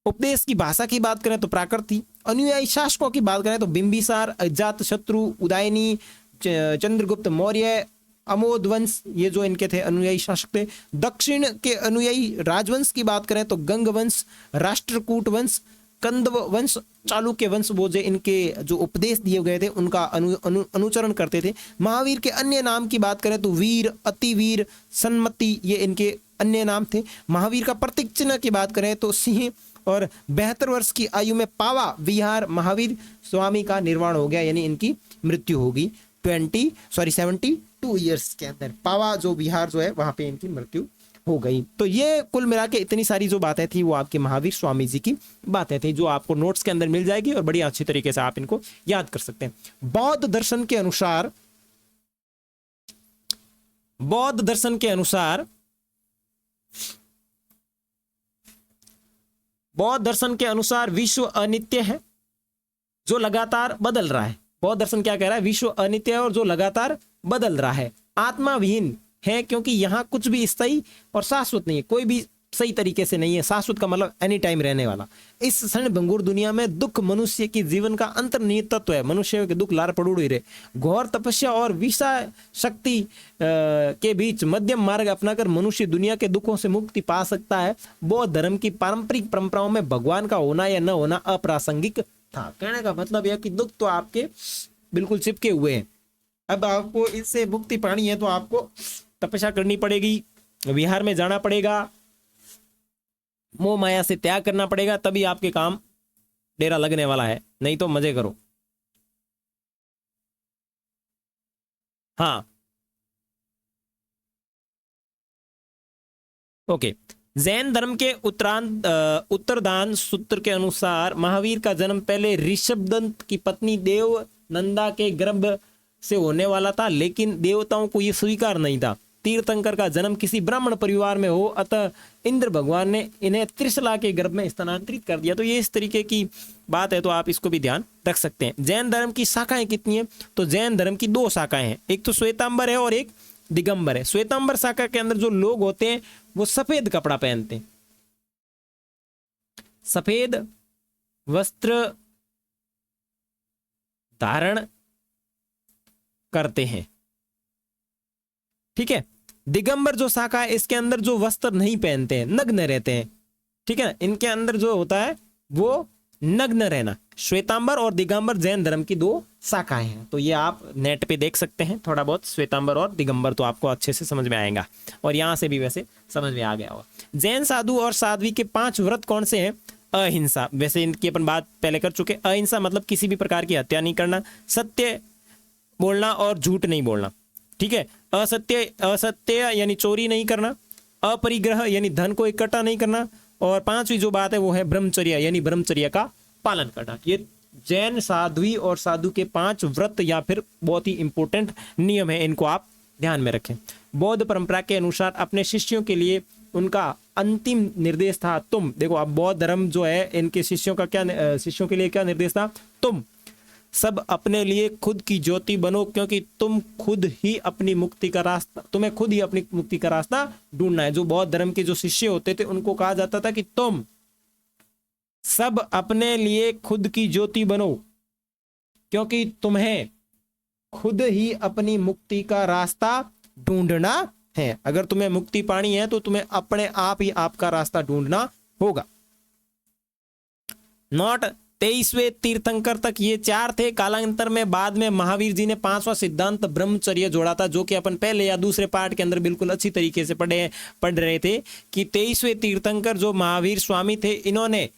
उपदेश की भाषा की बात करें तो प्राकृत थी। अनुयायी शासकों की बात करें तो बिंबिसार, अजात शत्रु, उदयनी, चंद्रगुप्त मौर्य, अमोद वंश, ये जो इनके थे अनुयायी शासक थे। दक्षिण के अनुयायी राजवंश की बात करें तो गंग वंश, राष्ट्रकूट वंश, कंदव वंश, चालुक्य वंश, वो जो इनके जो उपदेश दिए गए थे उनका अनुचरण करते थे। महावीर के अन्य नाम की बात करें तो वीर, अतिवीर, सन्मति, ये इनके अन्य नाम थे। महावीर का प्रतीक चिन्ह की बात करें तो सिंह। और 72 वर्ष की आयु में पावा विहार महावीर स्वामी का निर्वाण हो गया, यानी इनकी मृत्यु होगी 72 ईयर्स के अंदर। पावा जो विहार जो है वहां पे इनकी मृत्यु हो गई। तो ये कुल मिला के इतनी सारी जो बातें थी वो आपके महावीर स्वामी जी की बातें थी, जो आपको नोट्स के अंदर मिल जाएगी और बड़ी अच्छी तरीके से आप इनको याद कर सकते हैं। बौद्ध दर्शन के अनुसार विश्व अनित्य है जो लगातार बदल रहा है। बौद्ध दर्शन क्या कह रहा है? विश्व अनित्य है और जो लगातार बदल रहा है। आत्मा विहीन है क्योंकि यहाँ कुछ भी स्थायी और शाश्वत नहीं है, कोई भी सही तरीके से नहीं है। शाश्वत का मतलब एनी टाइम रहने वाला। इस क्षण भंगुर दुनिया में दुख मनुष्य की जीवन का अंतर्निहित तत्व है। मनुष्य के दुख लार पड़ूड़ ही रहे। घोर तपस्या और विषय शक्ति के बीच मध्यम मार्ग अपनाकर मनुष्य दुनिया के दुखों से मुक्ति पा सकता है। बौद्ध धर्म की पारंपरिक परंपराओं में भगवान का होना या न होना अप्रासंगिक था। कहने का मतलब यह कि दुख तो आपके बिल्कुल चिपके हुए हैं। अब आपको इससे मुक्ति पानी है तो आपको तपस्या करनी पड़ेगी, विहार में जाना पड़ेगा, मोह माया से त्याग करना पड़ेगा, तभी आपके काम डेरा लगने वाला है। नहीं तो मजे करो। हाँ, ओके। जैन धर्म के उत्तरदान सूत्र के अनुसार महावीर का जन्म पहले ऋषभदंत की पत्नी देव नंदा के गर्भ से होने वाला था, लेकिन देवताओं को ये स्वीकार नहीं था। तीर्थंकर का जन्म किसी ब्राह्मण परिवार में हो, अतः इंद्र भगवान ने इन्हें त्रिशला के गर्भ में स्थानांतरित कर दिया। तो ये इस तरीके की बात है, तो आप इसको भी ध्यान रख सकते हैं। जैन धर्म की शाखाएं कितनी है? तो जैन धर्म की 2 शाखाएं हैं, एक तो श्वेतांबर है और एक दिगंबर है। श्वेतांबर शाखा के अंदर जो लोग होते हैं वो सफेद कपड़ा पहनते हैं, सफेद वस्त्र धारण करते हैं, ठीक है। दिगंबर जो शाखा है इसके अंदर जो वस्त्र नहीं पहनते हैं, नग्न रहते हैं, ठीक है ना। इनके अंदर जो होता है वो नग्न रहना। श्वेतांबर और दिगंबर जैन धर्म की 2 शाखाएं हैं। तो ये आप नेट पे देख सकते हैं थोड़ा बहुत, श्वेतांबर और दिगंबर, तो आपको अच्छे से समझ में आएगा। और यहाँ से भी वैसे समझ में आ गया होगा। जैन साधु और साध्वी के 5 व्रत कौन से हैं? अहिंसा, वैसे इनकी अपन बात पहले कर चुके। अहिंसा मतलब किसी भी प्रकार की हत्या नहीं करना, सत्य बोलना और झूठ नहीं बोलना, ठीक है। असत्य यानी चोरी नहीं करना, अपरिग्रह यानी धन को इकट्ठा नहीं करना, और 5वीं जो बात है वो है ब्रह्मचर्य यानी ब्रह्मचर्य का पालन करना। ये जैन साध्वी और साधु के 5 व्रत या फिर बहुत ही इंपॉर्टेंट नियम है, इनको आप ध्यान में रखें। बौद्ध परंपरा के अनुसार अपने शिष्यों के लिए उनका अंतिम निर्देश था तुम। देखो अब बौद्ध धर्म जो है इनके शिष्यों के लिए क्या निर्देश था? तुम सब अपने लिए खुद की ज्योति बनो, क्योंकि तुम्हें खुद ही अपनी मुक्ति का रास्ता ढूंढना है। जो बौद्ध धर्म के जो शिष्य होते थे उनको कहा जाता था कि तुम सब अपने लिए खुद की ज्योति बनो, क्योंकि तुम्हें खुद ही अपनी मुक्ति का रास्ता ढूंढना है। अगर तुम्हें मुक्ति पानी है तो तुम्हें अपने आप ही आपका रास्ता ढूंढना होगा। नॉट 23वें तीर्थंकर तक ये 4 थे। कालांतर में बाद में महावीर जी ने 5वां सिद्धांत ब्रह्मचर्य जोड़ा था, जो कि अपन पहले या दूसरे पार्ट के अंदर बिल्कुल अच्छी तरीके से पढ़ रहे थे कि 23वें तीर्थंकर जो महावीर स्वामी थे, इन्होंने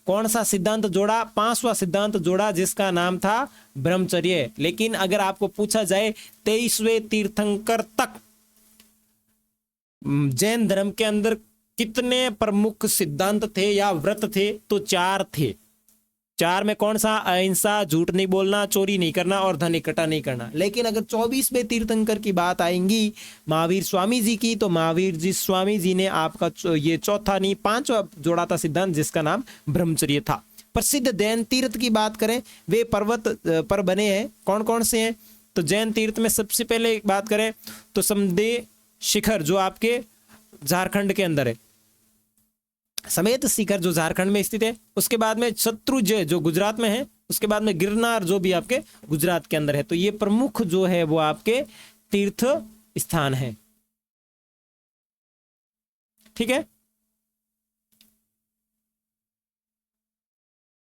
कौन सा सिद्धांत जोड़ा? 5वां सिद्धांत जोड़ा, जिसका नाम था ब्रह्मचर्य। लेकिन अगर आपको पूछा जाए 23वें तीर्थंकर तक जैन धर्म के अंदर कितने प्रमुख सिद्धांत थे या व्रत थे, तो 4 थे। 4 में कौन सा? अहिंसा, झूठ नहीं बोलना, चोरी नहीं करना और धन इकट्ठा नहीं करना। लेकिन अगर 24वें तीर्थंकर की बात आएंगी महावीर स्वामी जी की, तो महावीर जी स्वामी जी ने आपका ये 4था नहीं 5वां जोड़ा था सिद्धांत, जिसका नाम ब्रह्मचर्य था। प्रसिद्ध जैन तीर्थ की बात करें, वे पर्वत पर बने हैं। कौन कौन से हैं? तो जैन तीर्थ में सबसे पहले बात करें तो समदेव शिखर जो आपके झारखंड के अंदर है, समेत शिखर जो झारखंड में स्थित है। उसके बाद में शत्रुंजय जो गुजरात में है। उसके बाद में गिरनार जो भी आपके गुजरात के अंदर है। तो ये प्रमुख जो है वो आपके तीर्थ स्थान है, ठीक है।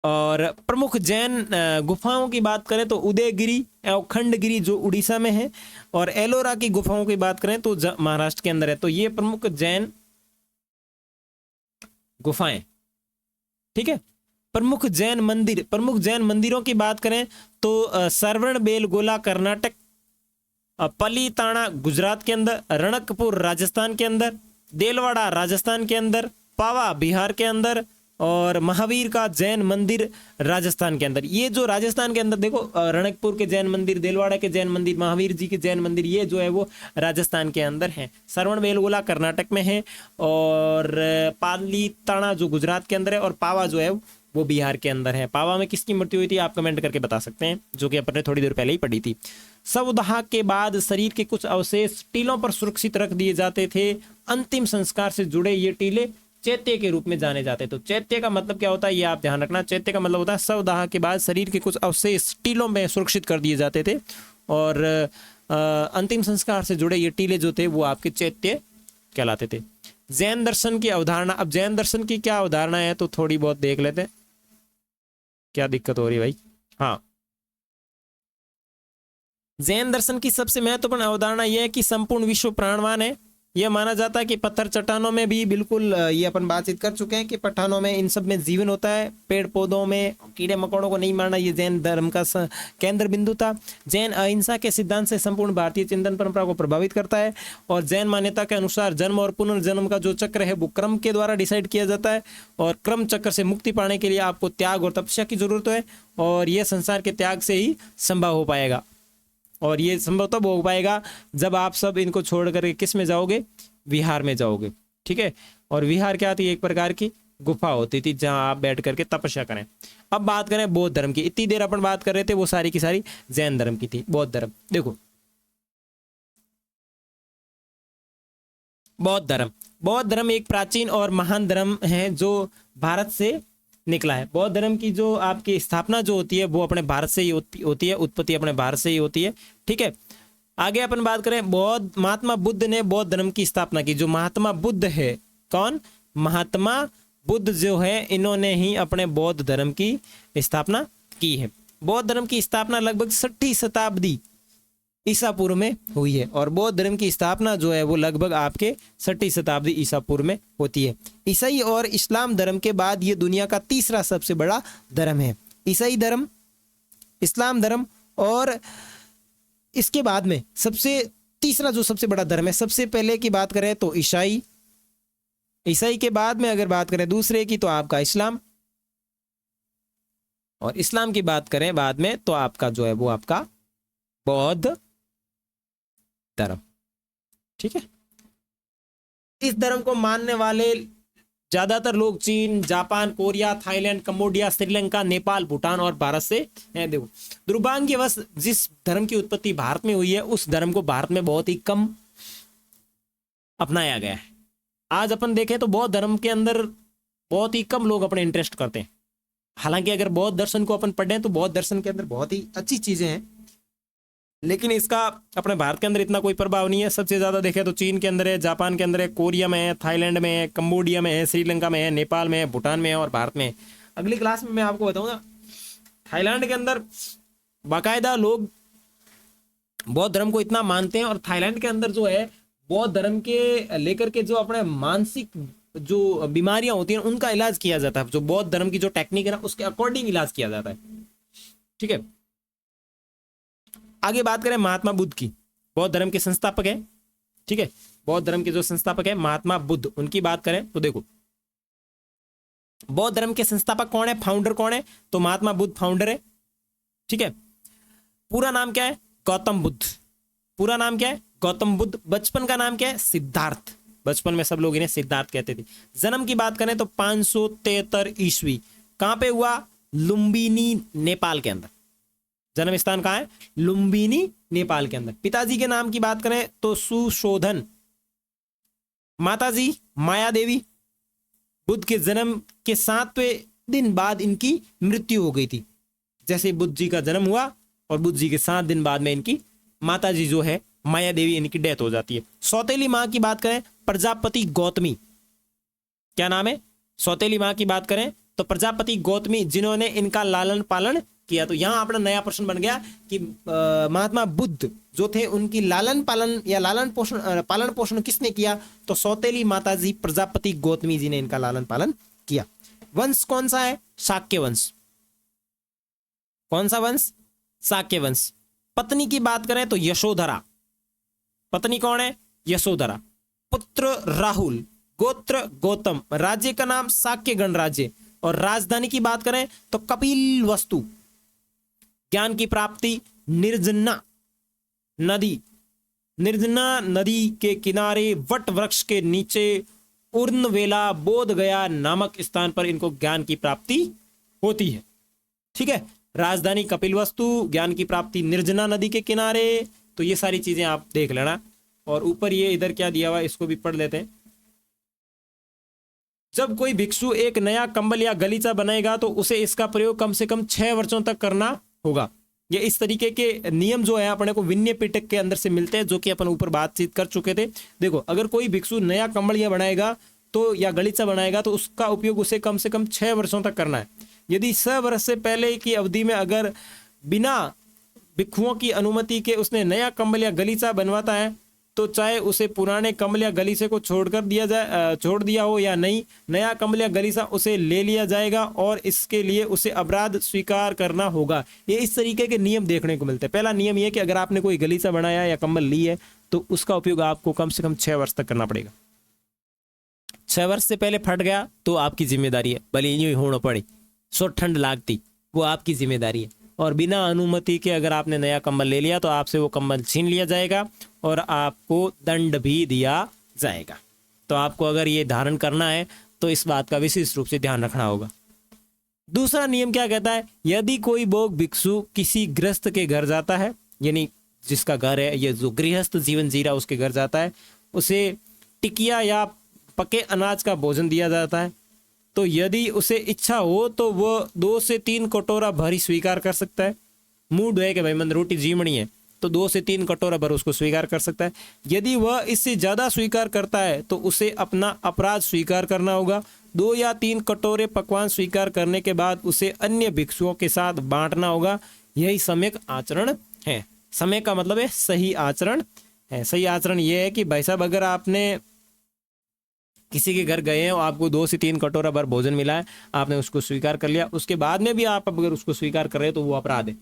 और प्रमुख जैन गुफाओं की बात करें तो उदयगिरी और खंडगिरी जो उड़ीसा में है, और एलोरा की गुफाओं की बात करें तो महाराष्ट्र के अंदर है। तो ये प्रमुख जैन गुफाएं, ठीक है। प्रमुख जैन मंदिरों की बात करें तो श्रवण बेलगोला कर्नाटक, पलीताना गुजरात के अंदर, रणकपुर राजस्थान के अंदर, देलवाड़ा राजस्थान के अंदर, पावा बिहार के अंदर, और महावीर का जैन मंदिर राजस्थान के अंदर। ये जो राजस्थान के अंदर देखो, रणकपुर के जैन मंदिर, देलवाड़ा के जैन मंदिर, महावीर जी के जैन मंदिर, ये जो है वो राजस्थान के अंदर है। श्रवण बेलगोला कर्नाटक में है, और पालीताना जो गुजरात के अंदर है, और पावा जो है वो बिहार के अंदर है। पावा में किसकी मृत्यु हुई थी आप कमेंट करके बता सकते हैं, जो कि अपने थोड़ी देर पहले ही पढ़ी थी। शवदाह के बाद शरीर के कुछ अवशेष टीलों पर सुरक्षित रख दिए जाते थे। अंतिम संस्कार से जुड़े ये टीले चैत्य के रूप में जाने जाते। तो चैत्य का मतलब क्या होता है ये आप ध्यान रखना। चैत्य का मतलब होता है शवदाह के बाद शरीर के कुछ अवशेष टीलों में सुरक्षित कर दिए जाते थे, और अंतिम संस्कार से जुड़े ये टीले जो थे वो आपके चैत्य कहलाते थे। जैन दर्शन की अवधारणा, अब जैन दर्शन की क्या अवधारणा है तो थोड़ी बहुत देख लेते हैं। क्या दिक्कत हो रही है भाई? हाँ, जैन दर्शन की सबसे महत्वपूर्ण अवधारणा यह है कि संपूर्ण विश्व प्राणवान है। यह माना जाता है कि पत्थर चट्टानों में भी, बिल्कुल ये अपन बातचीत कर चुके हैं कि पठानों में इन सब में जीवन होता है, पेड़ पौधों में कीड़े मकोड़ों को नहीं मारना, ये जैन धर्म का केंद्र बिंदु था। जैन अहिंसा के सिद्धांत से संपूर्ण भारतीय चिंतन परंपरा को प्रभावित करता है, और जैन मान्यता के अनुसार जन्म और पुनर्जन्म का जो चक्र है वो क्रम के द्वारा डिसाइड किया जाता है, और क्रम चक्र से मुक्ति पाने के लिए आपको त्याग और तपस्या की जरूरत है, और यह संसार के त्याग से ही संभव हो पाएगा। और ये संभव तब हो पाएगा जब आप सब इनको छोड़ करके किस में जाओगे, विहार में जाओगे। ठीक है, और विहार क्या थी, एक प्रकार की गुफा होती थी जहां आप बैठ करके तपस्या करें। अब बात करें बौद्ध धर्म की, इतनी देर अपन बात कर रहे थे वो सारी की सारी जैन धर्म की थी। बौद्ध धर्म देखो, बौद्ध धर्म एक प्राचीन और महान धर्म है जो भारत से निकला है। बौद्ध धर्म की जो आपकी स्थापना जो होती है वो अपने भारत से ही होती है, उत्पत्ति अपने भारत से ही होती है। ठीक है, आगे अपन बात करें, महात्मा बुद्ध ने बौद्ध धर्म की स्थापना की। जो महात्मा बुद्ध है, कौन, महात्मा बुद्ध जो है, इन्होंने ही अपने बौद्ध धर्म की स्थापना की है। बौद्ध धर्म की स्थापना लगभग 6वीं शताब्दी ईसा पूर्व में हुई है और बौद्ध धर्म की स्थापना जो है वो लगभग आपके 6वीं शताब्दी ईसा पूर्व में होती है। ईसाई और इस्लाम धर्म के बाद ये दुनिया का तीसरा सबसे बड़ा धर्म है। ईसाई धर्म, इस्लाम धर्म और इसके बाद में तीसरा जो सबसे बड़ा धर्म है, सबसे पहले की बात करें तो ईसाई के बाद में अगर बात करें दूसरे की तो आपका इस्लाम, और इस्लाम की बात करें बाद में तो आपका जो है वो आपका बौद्ध धर्म। ठीक है, इस धर्म को मानने वाले ज्यादातर लोग चीन, Japan, Korea, Thailand, Cambodia, Sri Lanka, Nepal, Bhutan और भारत से हैं। देखो, दुर्भाग्यवश जिस धर्म की उत्पत्ति भारत में हुई है उस धर्म को भारत में बहुत ही कम अपनाया गया है। आज अपन देखें तो बौद्ध धर्म के अंदर बहुत ही कम लोग अपने इंटरेस्ट करते हैं। हालांकि अगर बौद्ध दर्शन को अपन पढ़ें तो बौद्ध दर्शन के अंदर बहुत ही अच्छी चीजें हैं, लेकिन इसका अपने भारत के अंदर इतना कोई प्रभाव नहीं है। सबसे ज्यादा देखें तो चीन के अंदर है, जापान के अंदर है, कोरिया में है, थाईलैंड में है, कंबोडिया में है, श्रीलंका में है, नेपाल में है, भूटान में है और भारत में है। अगली क्लास में मैं आपको बताऊंगा थाईलैंड के अंदर बाकायदा लोग बौद्ध धर्म को इतना मानते हैं और थाईलैंड के अंदर जो है बौद्ध धर्म के लेकर के जो अपने मानसिक जो बीमारियां होती हैं उनका इलाज किया जाता है। जो बौद्ध धर्म की जो टेक्निक है ना उसके अकॉर्डिंग इलाज किया जाता है। ठीक है, आगे बात करें महात्मा बुद्ध की, बौद्ध धर्म के संस्थापक है। ठीक है, बौद्ध धर्म के जो संस्थापक है महात्मा बुद्ध, उनकी बात करें तो देखो बौद्ध धर्म के संस्थापक कौन है, फाउंडर कौन है, तो महात्मा बुद्ध फाउंडर है। ठीक है, पूरा नाम क्या है, गौतम बुद्ध। पूरा नाम क्या है, गौतम बुद्ध। बचपन का नाम क्या है, सिद्धार्थ। बचपन में सब लोग इन्हें सिद्धार्थ कहते थे। जन्म की बात करें तो 573 ईस्वी। कहां पे हुआ, लुम्बिनी, नेपाल के अंदर। जन्म स्थान कहां है, लुम्बिनी, नेपाल के अंदर। पिताजी के नाम की बात करें तो सुशोधन, माताजी माया देवी। बुद्ध के जन्म के 7वें दिन बाद इनकी मृत्यु हो गई थी। जैसे बुद्ध जी का जन्म हुआ और बुद्ध जी के 7 दिन बाद में इनकी माताजी जो है माया देवी, इनकी डेथ हो जाती है। सौतेली मां की बात करें प्रजापति गौतमी। क्या नाम है, सौतेली मां की बात करें तो प्रजापति गौतमी, जिन्होंने इनका लालन पालन किया। तो यहां अपना नया प्रश्न बन गया कि महात्मा बुद्ध जो थे उनकी लालन पालन या पालन पोषण किसने किया, तो सौतेली माताजी प्रजापति गौतमी जी ने इनका लालन पालन किया। वंश कौन सा है, शाक्य वंश। कौन सा वंश, शाक्य वंश। पत्नी की बात करें तो यशोधरा। पत्नी कौन है, यशोधरा। पुत्र राहुल, गोत्र गौतम, राज्य का नाम शाक्य गणराज्य और राजधानी की बात करें तो कपिल वस्तु। ज्ञान की प्राप्ति निर्जना नदी के किनारे वट वृक्ष के नीचे उर्नवेला बोध गया नामक स्थान पर इनको ज्ञान की प्राप्ति होती है। ठीक है, राजधानी कपिलवस्तु, ज्ञान की प्राप्ति निर्जना नदी के किनारे। तो ये सारी चीजें आप देख लेना। और ऊपर ये इधर क्या दिया हुआ है इसको भी पढ़ लेते हैं। जब कोई भिक्षु एक नया कंबल या गलीचा बनाएगा तो उसे इसका प्रयोग कम से कम 6 वर्षों तक करना होगा। ये इस तरीके के नियम जो है अपने को विनय पिटक के अंदर से मिलते हैं, जो कि अपन ऊपर बातचीत कर चुके थे। देखो, अगर कोई भिक्षु नया कंबल या बनाएगा तो या गलीचा बनाएगा तो उसका उपयोग उसे कम से कम 6 वर्षों तक करना है। यदि 6 वर्ष से पहले की अवधि में अगर बिना भिक्षुओं की अनुमति के उसने नया कंबल या गलीचा बनवाता है तो चाहे उसे पुराने कंबल या गलीचे को छोड़ दिया हो या नहीं, नया कंबल या गलीचा उसे ले लिया जाएगा और इसके लिए उसे अपराध स्वीकार करना होगा। ये इस तरीके के नियम देखने को मिलते हैं। पहला नियम ये कि अगर आपने कोई गलीचा बनाया या कंबल ली है तो उसका उपयोग आपको कम से कम 6 वर्ष तक करना पड़ेगा। 6 वर्ष से पहले फट गया तो आपकी जिम्मेदारी है, भले यूं ही होना पड़े, सो ठंड लागती, वो आपकी जिम्मेदारी है। और बिना अनुमति के अगर आपने नया कंबल ले लिया तो आपसे वो कंबल छीन लिया जाएगा और आपको दंड भी दिया जाएगा। तो आपको अगर ये धारण करना है तो इस बात का विशेष रूप से ध्यान रखना होगा। दूसरा नियम क्या कहता है, यदि कोई भोग भिक्षु किसी गृहस्थ के घर जाता है, यानी जिसका घर है, ये जो गृहस्थ जीवन जी रहा उसके घर जाता है, उसे टिकिया या पके अनाज का भोजन दिया जाता है, तो यदि उसे इच्छा हो तो वह 2 से 3 कटोरा भर ही स्वीकार कर सकता है। मूड है कि भाई मन रोटी जीवनी है तो 2 से 3 कटोरा भर उसको स्वीकार कर सकता है। यदि वह इससे ज़्यादा स्वीकार करता है तो उसे अपना अपराध स्वीकार करना होगा। 2 या 3 कटोरे पकवान स्वीकार करने के बाद उसे अन्य भिक्षुओं के साथ बांटना होगा। यही सम्यक आचरण है। समय का मतलब है सही आचरण है। सही आचरण यह है कि भाई साहब अगर आपने किसी के घर गए हैं और आपको 2 से 3 कटोरा भर भोजन मिला है, आपने उसको स्वीकार कर लिया, उसके बाद में भी आप अगर उसको स्वीकार कर रहे हो तो वो अपराध है।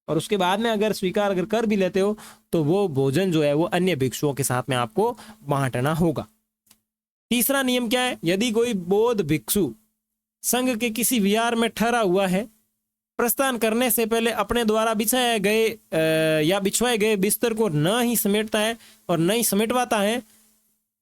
और उसके बाद में अगर स्वीकार अगर कर भी लेते हो तो वो भोजन जो है वो अन्य भिक्षुओं के साथ में आपको बांटना होगा। तीसरा नियम क्या है, यदि कोई बौद्ध भिक्षु संघ के किसी विहार में ठहरा हुआ है, प्रस्थान करने से पहले अपने द्वारा बिछाए गए या बिछवाए गए बिस्तर को न ही समेटता है और न ही समेटवाता है,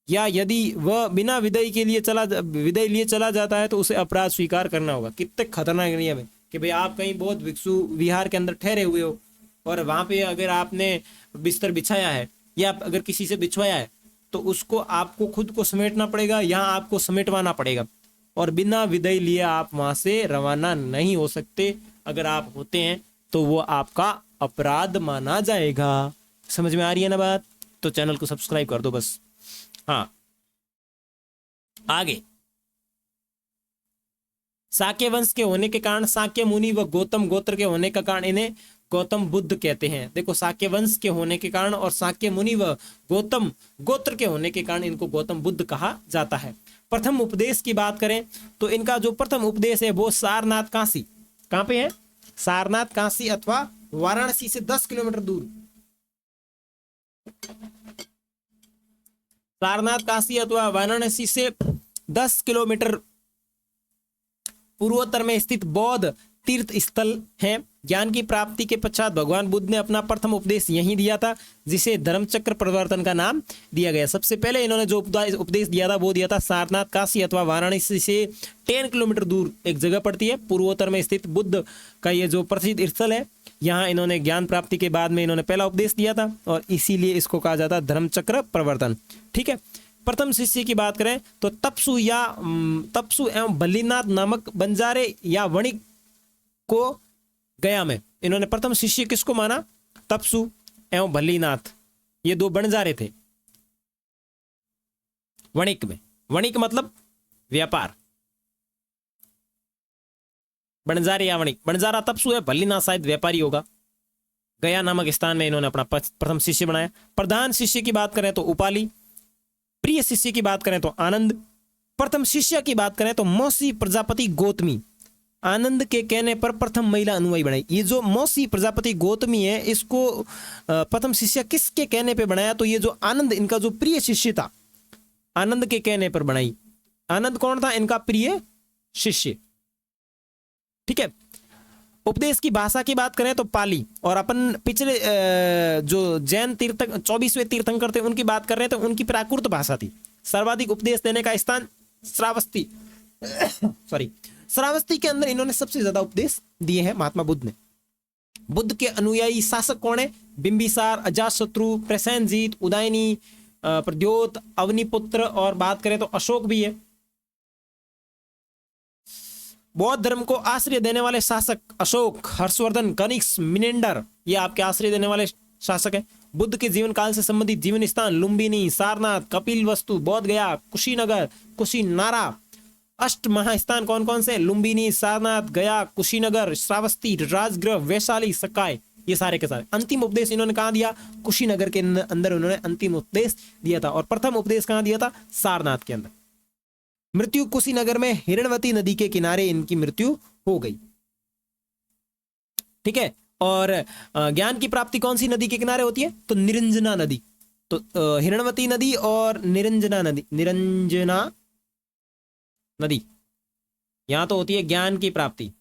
या यदि वह बिना विदाई लिए चला जाता है तो उसे अपराध स्वीकार करना होगा। कितने खतरनाक नियम है कि भाई आप कहीं बौद्ध भिक्षु विहार के अंदर ठहरे हुए हो और वहां पे अगर आपने बिस्तर बिछाया है या अगर किसी से बिछवाया है तो उसको आपको खुद को समेटना पड़ेगा, यहाँ आपको समेटवाना पड़ेगा और बिना विदाई लिए आप वहां से रवाना नहीं हो सकते। अगर आप होते हैं तो वो आपका अपराध माना जाएगा। समझ में आ रही है ना बात? तो चैनल को सब्सक्राइब कर दो बस। हाँ, आगे साक्य वंश के होने के कारण साक्य मुनि व गौतम गोत्र के होने का कारण इन्हें गौतम बुद्ध कहते हैं। देखो, साक्य वंश के होने के कारण और साक्य मुनि व गौतम गोत्र के होने के कारण इनको गौतम बुद्ध कहा जाता है। प्रथम उपदेश की बात करें तो इनका जो प्रथम उपदेश है वो सारनाथ काशी, कहां पे है? सारनाथ काशी अथवा वाराणसी से 10 किलोमीटर दूर। सारनाथ काशी अथवा वाराणसी से 10 किलोमीटर पूर्वोत्तर में स्थित बौद्ध तीर्थ स्थल है। ज्ञान की प्राप्ति के पश्चात भगवान बुद्ध ने अपना प्रथम उपदेश यहीं दिया था, जिसे धर्मचक्र प्रवर्तन का नाम दिया गया। सबसे पहले इन्होंने जो उपदेश दिया था वो दिया था सारनाथ काशी अथवा वाराणसी से 10 किलोमीटर दूर एक जगह पड़ती है, पूर्वोत्तर में स्थित बुद्ध का ये जो प्रसिद्ध स्थल है, यहाँ इन्होंने ज्ञान प्राप्ति के बाद में इन्होंने पहला उपदेश दिया था और इसीलिए इसको कहा जाता है धर्मचक्र प्रवर्तन। ठीक है। प्रथम शिष्य की बात करें तो तपसु एवं बल्लीनाथ नामक बंजारे या वणिक को गया में इन्होंने प्रथम शिष्य किसको माना? तपसु एवं बल्लीनाथ, ये 2 बंजारे थे वणिक में। वणिक मतलब व्यापार, बंजारे या वणिक। बंजारा तपसु है, बल्लीनाथ शायद व्यापारी होगा। गया नामक स्थान में इन्होंने अपना प्रथम शिष्य बनाया। प्रधान शिष्य की बात करें तो उपाली, प्रिय शिष्य की बात करें तो आनंद, प्रथम शिष्य की बात करें तो मौसी प्रजापति गौतमी। आनंद के कहने पर प्रथम महिला अनुयायी बनाई। ये जो मौसी प्रजापति गौतमी है, इसको प्रथम शिष्य किसके कहने पे बनाया? तो ये जो आनंद, इनका जो प्रिय शिष्य था, आनंद के कहने पर बनाई। आनंद कौन था? इनका प्रिय शिष्य। ठीक है। उपदेश की भाषा की बात करें तो पाली, और अपन पिछले जो जैन तीर्थ 24वें तीर्थंकर थे उनकी बात कर रहे हैं तो उनकी प्राकृत भाषा थी। सर्वाधिक उपदेश देने का स्थान श्रावस्ती श्रावस्ती के अंदर इन्होंने सबसे ज्यादा उपदेश दिए हैं महात्मा बुद्ध ने। बुद्ध के अनुयायी शासक कौन है? बिंबिसार, अजातशत्रु, प्रसेनजीत, उदयनी, प्रद्योत, अवनीपुत्र, और बात करें तो अशोक भी है। बौद्ध धर्म को आश्रय देने वाले शासक अशोक, हर्षवर्धन, कनिष्क, मिनेंडर, ये आपके आश्रय देने वाले शासक हैं। बुद्ध के जीवन काल से संबंधित जीवन स्थान लुम्बिनी, सारनाथ, कपिलवस्तु, बोध गया, कुशीनगर, कुशीनारा। अष्ट महास्थान कौन कौन से? लुम्बिनी, सारनाथ, गया, कुशीनगर, श्रावस्ती, राजगृह, वैशाली, सकाय, ये सारे के सारे। अंतिम उपदेश इन्होंने कहाँ दिया? कुशीनगर के अंदर उन्होंने अंतिम उपदेश दिया था। और प्रथम उपदेश कहाँ दिया था? सारनाथ के अंदर। मृत्यु कुशीनगर में हिरणवती नदी के किनारे इनकी मृत्यु हो गई। ठीक है। और ज्ञान की प्राप्ति कौन सी नदी के किनारे होती है? तो निरंजना नदी। तो हिरणवती नदी और निरंजना नदी, यहां तो होती है ज्ञान की प्राप्ति।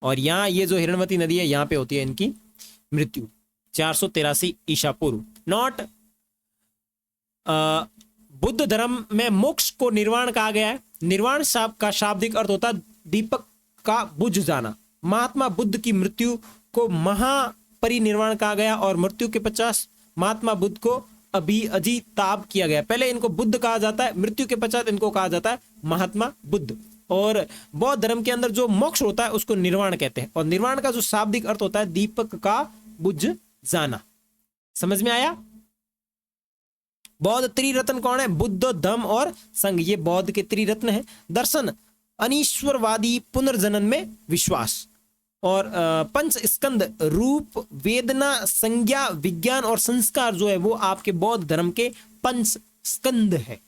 और यहाँ ये जो हिरणवती नदी है यहाँ पे होती है इनकी मृत्यु 483 ईसा पूर्व। नॉट बुद्ध धर्म में मोक्ष को निर्वाण कहा गया है। निर्वाण शब्द का शाब्दिक अर्थ होता है दीपक का बुझ जाना। महात्मा बुद्ध की मृत्यु को महापरिनिर्वाण कहा गया और मृत्यु के 50 महात्मा बुद्ध को अजिताभ किया गया। पहले इनको बुद्ध कहा जाता है, मृत्यु के पश्चात इनको कहा जाता है महात्मा बुद्ध। और बौद्ध धर्म के अंदर जो मोक्ष होता है उसको निर्वाण कहते हैं और निर्वाण का जो शाब्दिक अर्थ होता है दीपक का बुझ जाना। समझ में आया? बौद्ध त्रिरत्न कौन है? बुद्ध, धम्म और संघ, ये बौद्ध के त्रिरत्न है। दर्शन अनीश्वरवादी पुनर्जनन में विश्वास और पंच स्कंद रूप, वेदना, संज्ञा, विज्ञान और संस्कार जो है वो आपके बौद्ध धर्म के पंच स्कंद है।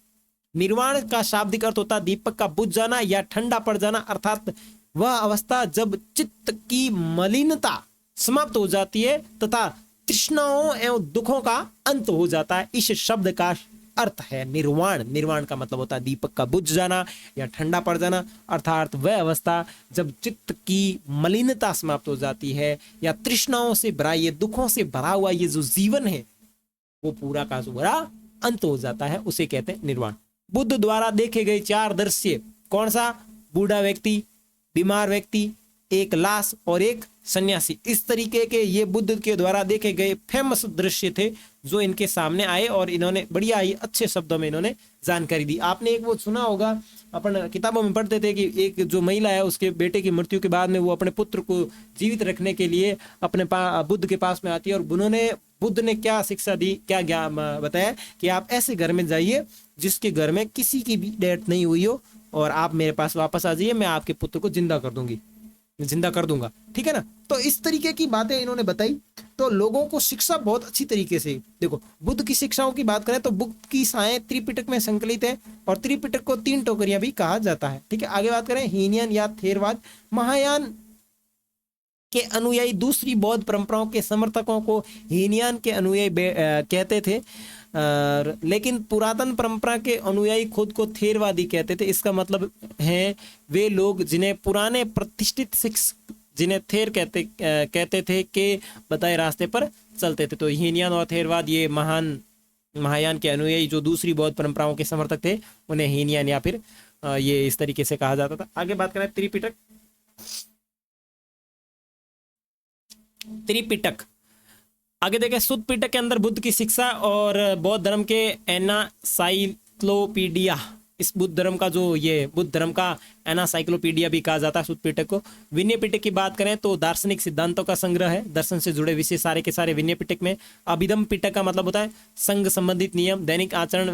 निर्वाण का शाब्दिक अर्थ होता है दीपक का बुझ जाना या ठंडा पड़ जाना, अर्थात वह अवस्था जब चित्त की मलिनता समाप्त हो जाती है तथा तृष्णाओं एवं दुखों का अंत हो जाता है। इस शब्द का अर्थ है निर्वाण। निर्वाण का मतलब होता है दीपक का बुझ जाना या ठंडा पड़ जाना, अर्थात वह अवस्था जब चित्त की मलिनता समाप्त हो जाती है या तृष्णाओं से भरा, ये दुखों से भरा हुआ ये जो जीवन है वो पूरा का पूरा अंत हो जाता है, उसे कहते हैं निर्वाण। बुद्ध द्वारा देखे गए 4 दृश्य कौन सा? बूढ़ा व्यक्ति, बीमार व्यक्ति, एक लाश और एक सन्यासी। इस तरीके के ये बुद्ध के द्वारा देखे गए फेमस दृश्य थे जो इनके सामने आए और इन्होंने बढ़िया ही अच्छे शब्दों में इन्होंने जानकारी दी। आपने एक वो सुना होगा, अपन किताबों में पढ़ते थे कि एक जो महिला है उसके बेटे की मृत्यु के बाद में वो अपने पुत्र को जीवित रखने के लिए अपने बुद्ध के पास में आती है और बुद्ध ने क्या शिक्षा दी, क्या ज्ञान बताया कि आप ऐसे घर में जाइए जिसके घर में किसी की भी डेथ नहीं हुई हो और आप मेरे पास वापस आ जाइए, मैं आपके पुत्र को जिंदा कर दूंगा। ठीक है ना? तो इस तरीके की बातें इन्होंने बताई। तो लोगों को शिक्षा बहुत अच्छी तरीके से, देखो बुद्ध की शिक्षाओं की बात करें तो बुद्ध की शिक्षाएं त्रिपिटक में संकलित है और त्रिपिटक को 3 टोकरियां भी कहा जाता है। ठीक है, आगे बात करें हीनयान या थेरवाद। महायान के अनुयायी दूसरी बौद्ध परंपराओं के समर्थकों को हीनयान के अनुयायी कहते थे, लेकिन पुरातन परंपरा के अनुयायी खुद को थेरवादी कहते थे। इसका मतलब है वे लोग जिन्हें पुराने प्रतिष्ठित शिक्षक जिन्हें थेर कहते थे के बताए रास्ते पर चलते थे। तो हीनयान और थेरवाद ये महायान के अनुयायी जो दूसरी बौद्ध परंपराओं के समर्थक थे उन्हें हीनयान या फिर ये इस तरीके से कहा जाता था। आगे बात करें त्रिपिटक। आगे देखें सुत्त पिटक के अंदर बुद्ध की शिक्षा और बौद्ध धर्म के एनासाइक्लोपीडिया, इस बुद्ध धर्म का जो ये बुद्ध धर्म का एनासाइक्लोपीडिया भी कहा जाता है सुत्त पिटक को। विनय पिटक की बात करें तो दार्शनिक सिद्धांतों का संग्रह है, दर्शन से जुड़े विषय सारे के सारे विनय पिटक में। अभिधम पिटक का मतलब होता है संघ संबंधित नियम, दैनिक आचरण,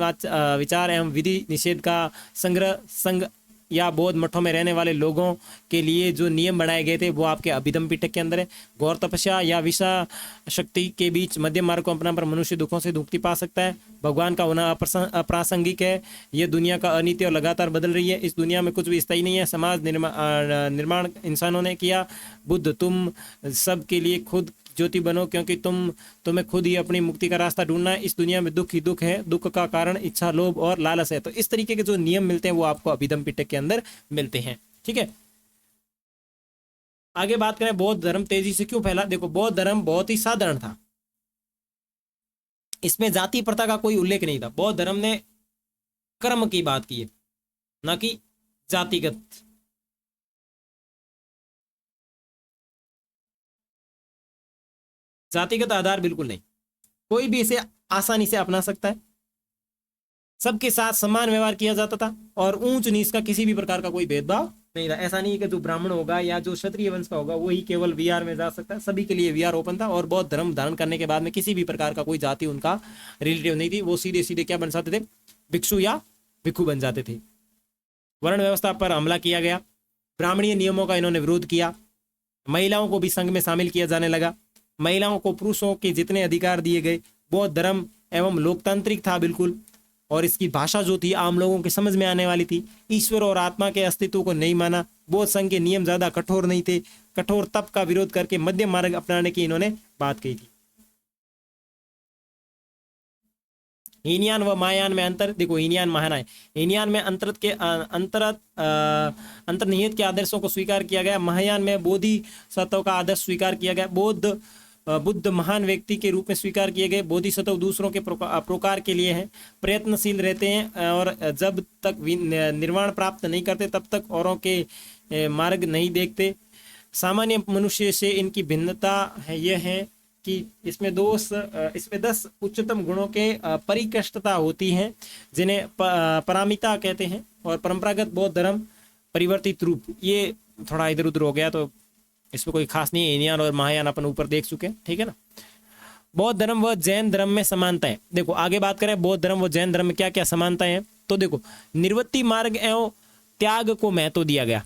विचार एवं विधि निषेध का संग्रह। संघ या बौद्ध मठों में रहने वाले लोगों के लिए जो नियम बनाए गए थे वो आपके अभिधम पिटक के अंदर है। गौर तपस्या या विषा शक्ति के बीच मध्यम मार्ग को अपना पर मनुष्य दुखों से मुक्ति पा सकता है। भगवान का होना अप्रासंगिक है, ये दुनिया का अनित्य और लगातार बदल रही है, इस दुनिया में कुछ भी स्थायी नहीं है। समाज निर्माण इंसानों ने किया। बुद्ध तुम सब के लिए खुद ज्योति बनो क्योंकि तुम्हें खुद ही अपनी मुक्ति का रास्ता ढूंढना है। इस दुनिया में दुख ही दुख है, दुख का कारण इच्छा, लोभ और लालच है। तो इस तरीके के जो नियम मिलते हैं वो आपको अभिधम पिटक के अंदर मिलते हैं। ठीक है, आगे बात करें बौद्ध धर्म तेजी से क्यों फैला। देखो बौद्ध धर्म बहुत ही साधारण था, इसमें जाति प्रथा का कोई उल्लेख नहीं था। बौद्ध धर्म ने कर्म की बात की है, ना कि जातिगत। जातिगत आधार बिल्कुल नहीं, कोई भी इसे आसानी से अपना सकता है। सबके साथ समान व्यवहार किया जाता था और ऊंच नीच का किसी भी प्रकार का कोई भेदभाव नहीं था। ऐसा नहीं कि जो ब्राह्मण होगा या जो क्षत्रिय वंश का होगा वही केवल विहार में जा सकता है, सभी के लिए विहार ओपन था। और बौद्ध धर्म धारण करने के बाद में किसी भी प्रकार का कोई जाति उनका रिलेटिव नहीं थी, वो सीधे सीधे क्या बन जाते थे, भिक्षु या भिक्षु बन जाते थे। वर्ण व्यवस्था पर हमला किया गया, ब्राह्मणीय नियमों का इन्होंने विरोध किया। महिलाओं को भी संघ में शामिल किया जाने लगा, महिलाओं को पुरुषों के जितने अधिकार दिए गए। बौद्ध धर्म एवं लोकतांत्रिक था बिल्कुल, और इसकी भाषा जो थी आम लोगों के समझ में आने वाली थी। ईश्वर और आत्मा के अस्तित्व को नहीं माना। बौद्ध संघ के नियम ज्यादा कठोर नहीं थे, कठोर तप का विरोध करके मध्यम मार्ग अपनाने की इन्होंने बात कही थी। हीनयान व महायान में अंतर, देखो हीनयान महायान, हीनयान में अंतर्निहित के आदर्शों को स्वीकार किया गया, महायान में बोधिसत्व का आदर्श स्वीकार किया गया। बुद्ध महान व्यक्ति के रूप में स्वीकार किए गए। बोधिसत्व दूसरों के परोपकार के लिए हैं, प्रयत्नशील रहते हैं और जब तक निर्वाण प्राप्त नहीं करते तब तक औरों के मार्ग नहीं देखते। सामान्य मनुष्य से इनकी भिन्नता है यह है कि इसमें 10 उच्चतम गुणों के परिकृष्टता होती है जिन्हें पारमिता कहते हैं। और परंपरागत बौद्ध धर्म परिवर्तित रूप, ये थोड़ा इधर उधर हो गया तो इसमें कोई खास नहीं है, हीनयान और महायान अपन ऊपर देख चुके हैं, ठीक है ना। बौद्ध धर्म व जैन धर्म में समानताएं, देखो आगे बात करें बौद्ध धर्म व जैन धर्म में क्या क्या समानताएं हैं। तो देखो निवृत्ति मार्ग एवं त्याग को महत्व दिया गया,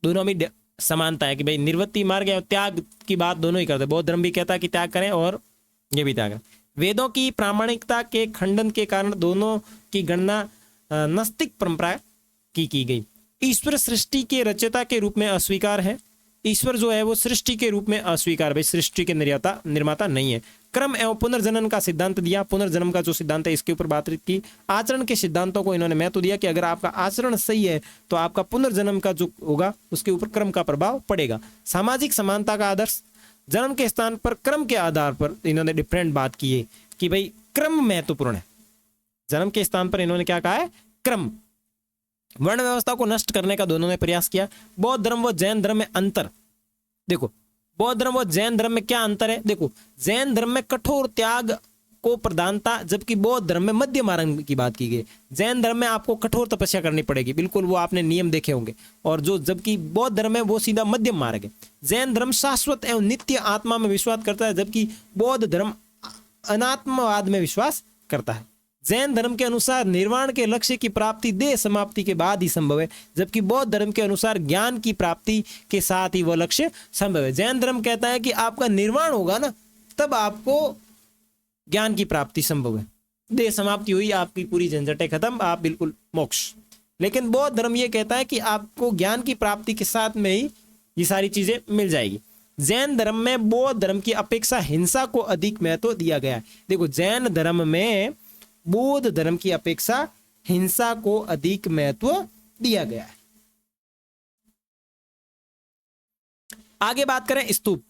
दोनों में समानता है कि भाई निवृत्ति मार्ग एवं त्याग की बात दोनों ही करते हैं। बौद्ध धर्म भी कहता है कि त्याग करें और ये भी त्याग करें। वेदों की प्रामाणिकता के खंडन के कारण दोनों की गणना नास्तिक परंपरा की गई। ईश्वर सृष्टि के रचयिता के रूप में अस्वीकार है, ईश्वर जो है वो सृष्टि के रूप में अस्वीकार, भाई सृष्टि के निर्माता नहीं है। क्रम एवं पुनर्जनन का सिद्धांत दिया, पुनर्जन्म का जो सिद्धांत है इसके ऊपर बातचीत की। आचरण के सिद्धांतों को इन्होंने महत्व दिया कि अगर आपका आचरण सही है तो आपका पुनर्जन्म का जो होगा उसके ऊपर क्रम का प्रभाव पड़ेगा। सामाजिक समानता का आदर्श, जन्म के स्थान पर क्रम के आधार पर इन्होंने डिफरेंट बात की है कि भाई क्रम महत्वपूर्ण है। जन्म के स्थान पर इन्होंने क्या कहा है, क्रम। वर्ण व्यवस्था को नष्ट करने का दोनों ने प्रयास किया। बौद्ध धर्म व जैन धर्म में अंतर, देखो बौद्ध धर्म व जैन धर्म में क्या अंतर है। देखो जैन धर्म में कठोर त्याग को प्रधानता, जबकि बौद्ध धर्म में मध्य मार्ग की बात की गई। जैन धर्म में आपको कठोर तपस्या करनी पड़ेगी, बिल्कुल वो आपने नियम देखे होंगे, और जो जबकि बौद्ध धर्म में वो सीधा मध्यम मार्ग है। जैन धर्म शाश्वत एवं नित्य आत्मा में विश्वास करता है, जबकि बौद्ध धर्म अनात्मवाद में विश्वास करता है। जैन धर्म के अनुसार निर्वाण के लक्ष्य की प्राप्ति देह समाप्ति के बाद ही संभव है, जबकि बौद्ध धर्म के अनुसार ज्ञान की प्राप्ति के साथ ही वह लक्ष्य संभव है। जैन धर्म कहता है कि आपका निर्वाण होगा ना तब आपको ज्ञान की प्राप्ति संभव है, देह समाप्ति हुई आपकी पूरी झंझटें खत्म, आप बिल्कुल मोक्ष। लेकिन बौद्ध धर्म ये कहता है कि आपको ज्ञान की प्राप्ति के साथ में ही ये सारी चीजें मिल जाएगी। जैन धर्म में बौद्ध धर्म की अपेक्षा हिंसा को अधिक महत्व दिया गया है। देखो जैन धर्म में बौद्ध धर्म की अपेक्षा हिंसा को अधिक महत्व दिया गया है। आगे बात करें स्तूप।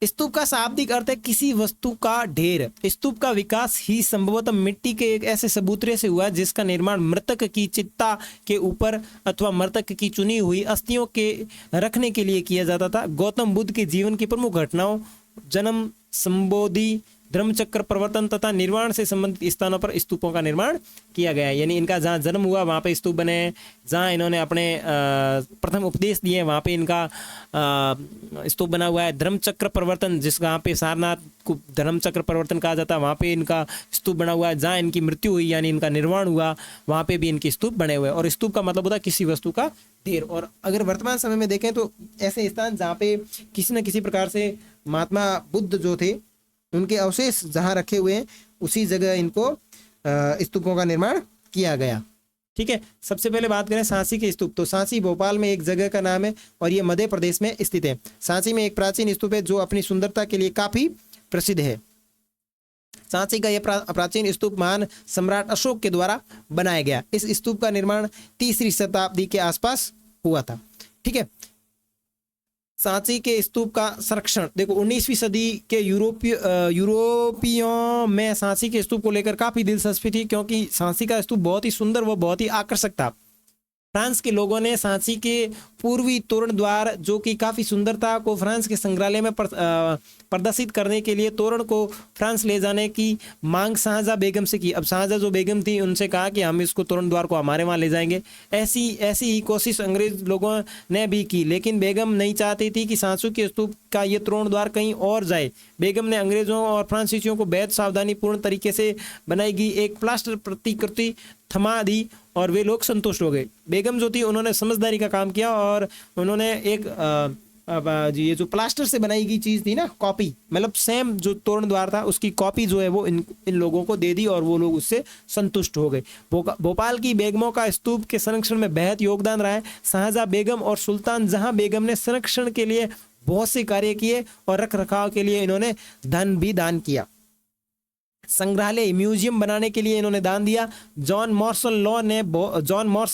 स्तूप का शाब्दिक अर्थ है किसी वस्तु का ढेर। स्तूप का विकास ही संभवतः मिट्टी के एक ऐसे सबूतरे से हुआ जिसका निर्माण मृतक की चिता के ऊपर अथवा मृतक की चुनी हुई अस्थियों के रखने के लिए किया जाता था। गौतम बुद्ध के जीवन की प्रमुख घटनाओं, जन्म, संबोधि, धर्मचक्र प्रवर्तन तथा निर्वाण से संबंधित स्थानों पर स्तूपों का निर्माण किया गया है। यानी इनका जहाँ जन्म हुआ वहाँ पे स्तूप बने, जहाँ इन्होंने अपने प्रथम उपदेश दिए वहाँ पे इनका स्तूप बना हुआ है। धर्मचक्र प्रवर्तन, जिस जहाँ पे सारनाथ को धर्मचक्र प्रवर्तन कहा जाता है, वहाँ पे इनका स्तूप बना हुआ है। जहाँ इनकी मृत्यु हुई यानी इनका निर्वाण हुआ वहाँ पे भी इनके स्तूप बने हुए हैं। और स्तूप का मतलब होता है किसी वस्तु का ढेर। और अगर वर्तमान समय में देखें तो ऐसे स्थान जहाँ पे किसी न किसी प्रकार से महात्मा बुद्ध जो थे उनके अवशेष जहां रखे हुए हैं उसी जगह इनको स्तूपों का निर्माण किया गया। ठीक है, सबसे पहले बात करें सांची के स्तूप। तो सांची भोपाल में एक जगह का नाम है और ये मध्य प्रदेश में स्थित है। सांची में एक प्राचीन स्तूप है जो अपनी सुंदरता के लिए काफी प्रसिद्ध है। सांची का यह प्राचीन स्तूप महान सम्राट अशोक के द्वारा बनाया गया। इस स्तूप का निर्माण 3री शताब्दी के आसपास हुआ था। ठीक है, सांची के स्तूप का संरक्षण, देखो 19वीं सदी के यूरोपियों में सांची के स्तूप को लेकर काफी दिलचस्पी थी, क्योंकि सांची का स्तूप बहुत ही सुंदर व बहुत ही आकर्षक था। फ्रांस के लोगों ने सांची के पूर्वी तोरण द्वार जो कि काफ़ी सुंदर था को फ्रांस के संग्रहालय में प्रदर्शित करने के लिए तोरण को फ्रांस ले जाने की मांग शाहजहाँ बेगम से की। अब शाहजहाँ जो बेगम थी उनसे कहा कि हम इसको तोरण द्वार को हमारे वहाँ ले जाएंगे। ऐसी ही कोशिश अंग्रेज लोगों ने भी की, लेकिन बेगम नहीं चाहती थी कि सांची के स्तूप का ये तोरण द्वार कहीं और जाए। बेगम ने अंग्रेजों और फ्रांसीसियों को बेहद सावधानीपूर्ण तरीके से बनाई गई एक प्लास्टर प्रतिकृति थमा दी और वे लोग संतुष्ट हो गए। बेगम जो थी उन्होंने समझदारी का काम किया और उन्होंने एक ये जो प्लास्टर से बनाई गई चीज़ थी ना, कॉपी, मतलब सेम जो तोरण द्वार था उसकी कॉपी जो है वो इन लोगों को दे दी और वो लोग उससे संतुष्ट हो गए। भोपाल की बेगमों का स्तूप के संरक्षण में बेहद योगदान रहा है। शाहजहाँ बेगम और सुल्तान जहां बेगम ने संरक्षण के लिए बहुत से कार्य किए और रख रखाव के लिए इन्होंने धन भी दान किया। संग्रहालय म्यूजियम बनाने के लिए इन्होंने दान दिया। जॉन मॉर्सल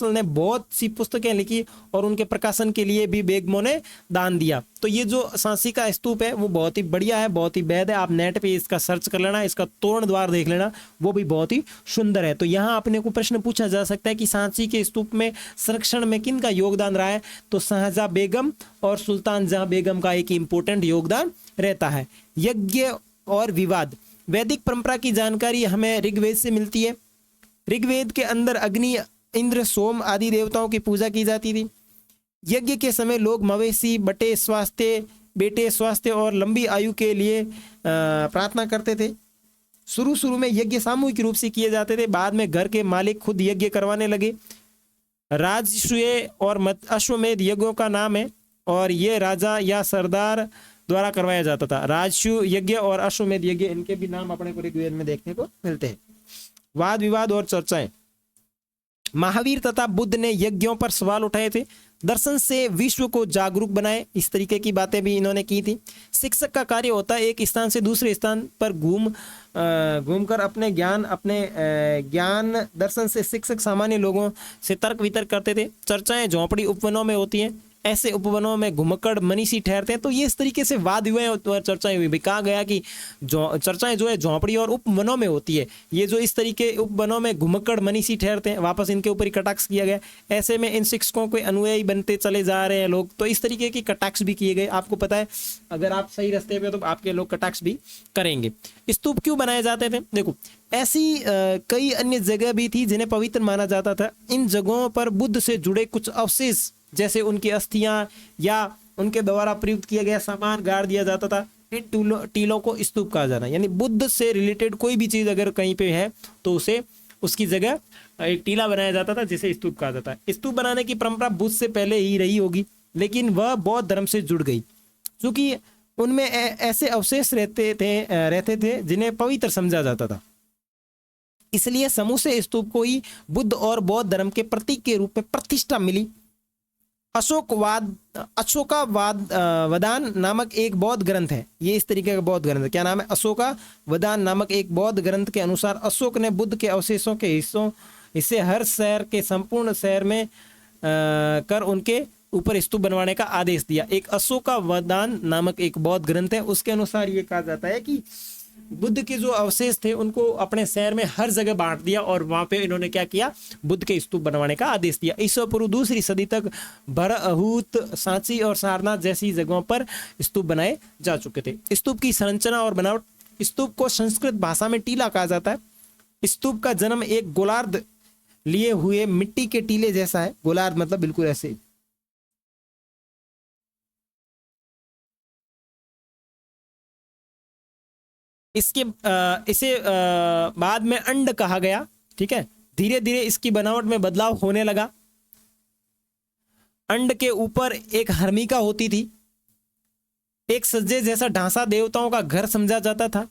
ने बहुत सी पुस्तकें लिखी और उनके प्रकाशन के लिए भी बेगमो ने दान दिया। तो ये जो सांची का स्तूप है वो बहुत ही बढ़िया है, बहुत ही वैध है। आप नेट पे इसका सर्च कर लेना, इसका तोरण द्वार देख लेना, वो भी बहुत ही सुंदर है। तो यहाँ अपने को प्रश्न पूछा जा सकता है कि सांची के स्तूप में संरक्षण में किन का योगदान रहा है, तो शाहजहां बेगम और सुल्तान जहां बेगम का एक इंपॉर्टेंट योगदान रहता है। यज्ञ और विवाद, वैदिक परंपरा की जानकारी हमें ऋग्वेद से मिलती है। ऋग्वेद के अंदर अग्नि, इंद्र, सोम आदि देवताओं की पूजा की जाती थी। यज्ञ के समय लोग मवेशी, बेटे स्वास्थ्य और लंबी आयु के लिए प्रार्थना करते थे। शुरू में यज्ञ सामूहिक रूप से किए जाते थे, बाद में घर के मालिक खुद यज्ञ करवाने लगे। राजसूय और अश्वमेध यज्ञों का नाम है और ये राजा या सरदार द्वारा करवाया जाता था। राजसूय यज्ञ और अश्वमेध यज्ञ, इनके भी नाम अपने को ऋग्वेद में देखने को मिलते हैं। वाद विवाद और चर्चाएं, महावीर तथा बुद्ध ने यज्ञों पर सवाल उठाए थे, दर्शन से विश्व को जागरूक बनाए, इस तरीके की बातें भी इन्होंने की थी। शिक्षक का कार्य होता है एक स्थान से दूसरे स्थान पर घूमकर अपने ज्ञान दर्शन से शिक्षक सामान्य लोगों से तर्क वितर्क करते थे। चर्चाएं झोंपड़ी उपवनों में होती हैं, ऐसे उपवनों में घुमक्कड़ मनीषी ठहरते हैं। तो ये इस तरीके से वाद हुए और चर्चाएं हुई। कहा गया कि चर्चाएं जो है झोंपड़ी और उपवनों में होती है। ये जो इस तरीके उपवनों में घुमक्कड़ मनीषी ठहरते हैं, वापस इनके ऊपर ही कटाक्ष किया गया। ऐसे में इन शिक्षकों के अनुयायी बनते चले जा रहे हैं लोग, तो इस तरीके की कटाक्ष भी किए गए। आपको पता है अगर आप सही रास्ते पे तो आपके लोग कटाक्ष भी करेंगे। स्तूप क्यों बनाए जाते थे? देखो, ऐसी कई अन्य जगह भी थी जिन्हें पवित्र माना जाता था। इन जगहों पर बुद्ध से जुड़े कुछ अवशेष जैसे उनकी अस्थियां या उनके द्वारा प्रयुक्त किया गया सामान गाड़ दिया जाता था। इन टीलों को स्तूप कहा जाना, यानी बुद्ध से रिलेटेड कोई भी चीज अगर कहीं पे है तो उसे उसकी जगह एक टीला बनाया जाता था जिसे स्तूप कहा जाता है। स्तूप बनाने की परंपरा बुद्ध से पहले ही रही होगी, लेकिन वह बौद्ध धर्म से जुड़ गई क्योंकि उनमें ऐसे अवशेष रहते थे जिन्हें पवित्र समझा जाता था। इसलिए समूह से स्तूप को ही बुद्ध और बौद्ध धर्म के प्रतीक के रूप में प्रतिष्ठा मिली। अशोकावदान नामक एक बौद्ध ग्रंथ है, ये इस तरीके का बौद्ध ग्रंथ है। क्या नाम है? अशोकावदान नामक एक बौद्ध ग्रंथ के अनुसार अशोक ने बुद्ध के अवशेषों के हिस्से हर शहर के संपूर्ण शहर में कर उनके ऊपर स्तूप बनवाने का आदेश दिया। एक अशोकावदान नामक एक बौद्ध ग्रंथ है, उसके अनुसार ये कहा जाता है कि बुद्ध के जो अवशेष थे उनको अपने शहर में हर जगह बांट दिया और वहां पे इन्होंने क्या किया? बुद्ध के स्तूप बनवाने का आदेश दिया। ईसा पूर्व 2री सदी तक भरहूत, सांची और सारनाथ जैसी जगहों पर स्तूप बनाए जा चुके थे। स्तूप की संरचना और बनावट, स्तूप को संस्कृत भाषा में टीला कहा जाता है। स्तूप का जन्म एक गोलार्ध लिए हुए मिट्टी के टीले जैसा है। गोलार्ध मतलब बिल्कुल ऐसे। इसे बाद में अंड कहा गया। ठीक है, धीरे धीरे इसकी बनावट में बदलाव होने लगा। अंड के ऊपर एक हर्मिका होती थी, एक सज्जे जैसा ढांचा देवताओं का घर समझा जाता था।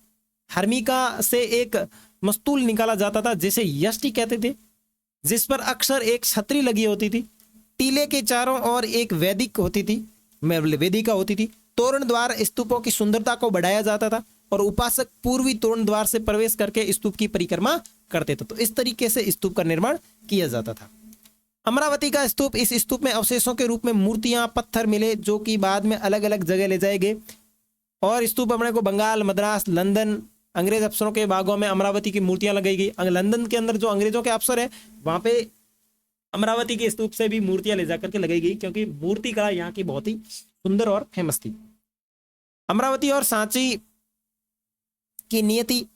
हर्मिका से एक मस्तूल निकाला जाता था जिसे यष्टि कहते थे, जिस पर अक्सर एक छतरी लगी होती थी। टीले के चारों ओर एक वेदिका होती थी। तोरण द्वार स्तूपों की सुंदरता को बढ़ाया जाता था और उपासक पूर्वी तोरण द्वार से प्रवेश करके स्तूप की परिक्रमा करते थे। तो इस तरीके से स्तूप का निर्माण किया जाता था। अमरावती का स्तूप, इस स्तूप में अवशेषों के रूप में मूर्तियां, पत्थर मिले जो कि बाद में अलग अलग जगह ले जाए गए। और स्तूप अपने को बंगाल, मद्रास, लंदन, अंग्रेज अफसरों के बागों में अमरावती की मूर्तियां लगाई गई। लंदन के अंदर जो अंग्रेजों के अफसर है वहां पे अमरावती के स्तूप से भी मूर्तियां ले जाकर के लगाई गई क्योंकि मूर्ति कला यहाँ की बहुत ही सुंदर और फेमस थी। अमरावती और सांची की नियति,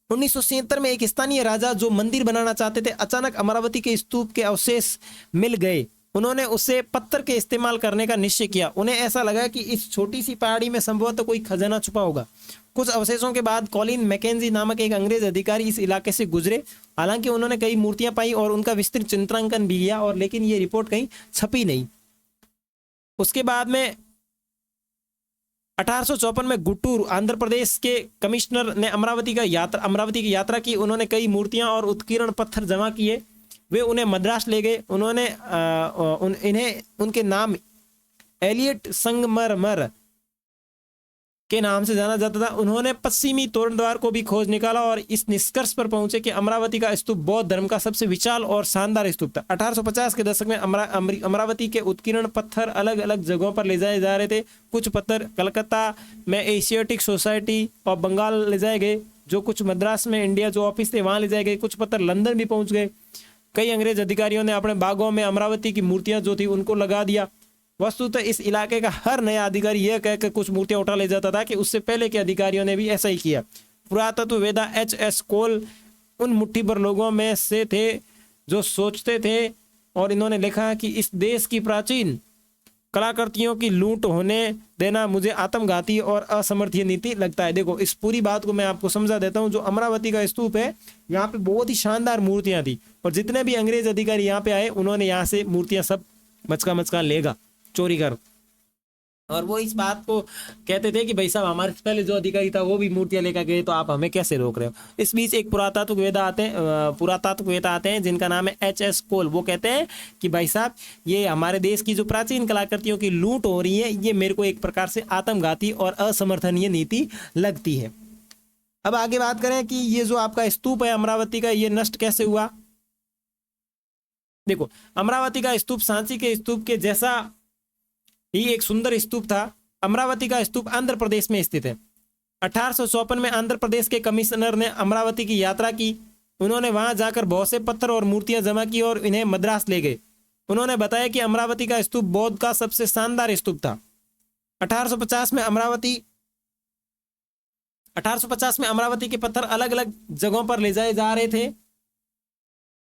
1977 में एक स्थानीय राजा जो मंदिर बनाना चाहते थे, अचानक अमरावती के स्तूप के अवशेष मिल गए। उन्होंने उसे पत्थर के इस्तेमाल करने का निश्चय किया। उन्हें ऐसा लगा कि इस छोटी सी पहाड़ी में संभवतः कोई खजाना छुपा होगा। कुछ अवशेषों के बाद कॉलिन मैकेंजी नामक एक अंग्रेज अधिकारी इस इलाके से गुजरे। हालांकि उन्होंने कई मूर्तियां पाई और उनका विस्तृत चित्रांकन भी किया, और लेकिन ये रिपोर्ट कहीं छपी नहीं। उसके बाद में 1854 में गुंटूर, आंध्र प्रदेश के कमिश्नर ने अमरावती की यात्रा की। उन्होंने कई मूर्तियां और उत्कीर्ण पत्थर जमा किए। वे उन्हें मद्रास ले गए। उन्होंने उनके नाम एलियट संगमरमर के नाम से जाना जाता था। उन्होंने पश्चिमी तोरण द्वार को भी खोज निकाला और इस निष्कर्ष पर पहुंचे कि अमरावती का स्तूप बौद्ध धर्म का सबसे विशाल और शानदार स्तूप था। 1850 के दशक में अमरावती के उत्कीर्ण पत्थर अलग अलग जगहों पर ले जाए जा रहे थे। कुछ पत्थर कलकत्ता में एशियाटिक सोसाइटी और बंगाल ले जाए गए, जो कुछ मद्रास में इंडिया जो ऑफिस थे वहां ले जाए गए, कुछ पत्थर लंदन भी पहुंच गए। कई अंग्रेज अधिकारियों ने अपने बागों में अमरावती की मूर्तियां जो थी उनको लगा दिया। वस्तुतः इस इलाके का हर नया अधिकारी यह कहकर कुछ मूर्तियां उठा ले जाता था कि उससे पहले के अधिकारियों ने भी ऐसा ही किया। पुरातत्व वेदा H.S. कोल उन मुट्ठी भर लोगों में से थे जो सोचते थे और इन्होंने लिखा कि इस देश की प्राचीन कलाकृतियों की लूट होने देना मुझे आत्मघाती और असमर्थीय नीति लगता है। देखो, इस पूरी बात को मैं आपको समझा देता हूँ। जो अमरावती का स्तूप है, यहाँ पे बहुत ही शानदार मूर्तियां थी और जितने भी अंग्रेज अधिकारी यहाँ पे आए उन्होंने यहाँ से मूर्तियां सब मचका लेगा चोरी कर। और वो इस बात को कहते थे कि भाई साहब हमारे पहले जो अधिकारी था वो भी मूर्तियां लेकर गए, तो आप हमें कैसे रोक रहे हो। इस बीच एक पुरातत्ववेता आते हैं जिनका नाम है H.S. कोल। वो कहते हैं कि भाई साहब ये हमारे देश की जो प्राचीन कलाकृतियों की लूट हो रही है, ये मेरे को एक प्रकार से आत्मघाती और असमर्थनीय नीति लगती है। अब आगे बात करें कि ये जो आपका स्तूप है अमरावती का, ये नष्ट कैसे हुआ। देखो, अमरावती का स्तूप सांची के स्तूप के जैसा ही एक सुंदर स्तूप था। अमरावती का स्तूप आंध्र प्रदेश में स्थित है। 1854 में आंध्र प्रदेश के कमिश्नर ने अमरावती की यात्रा की। उन्होंने वहां जाकर बहुत से पत्थर और मूर्तियां जमा की और इन्हें मद्रास ले गए। उन्होंने बताया कि अमरावती का स्तूप बौद्ध का सबसे शानदार स्तूप था। 1850 में अमरावती के पत्थर अलग अलग जगहों पर ले जाए जा रहे थे।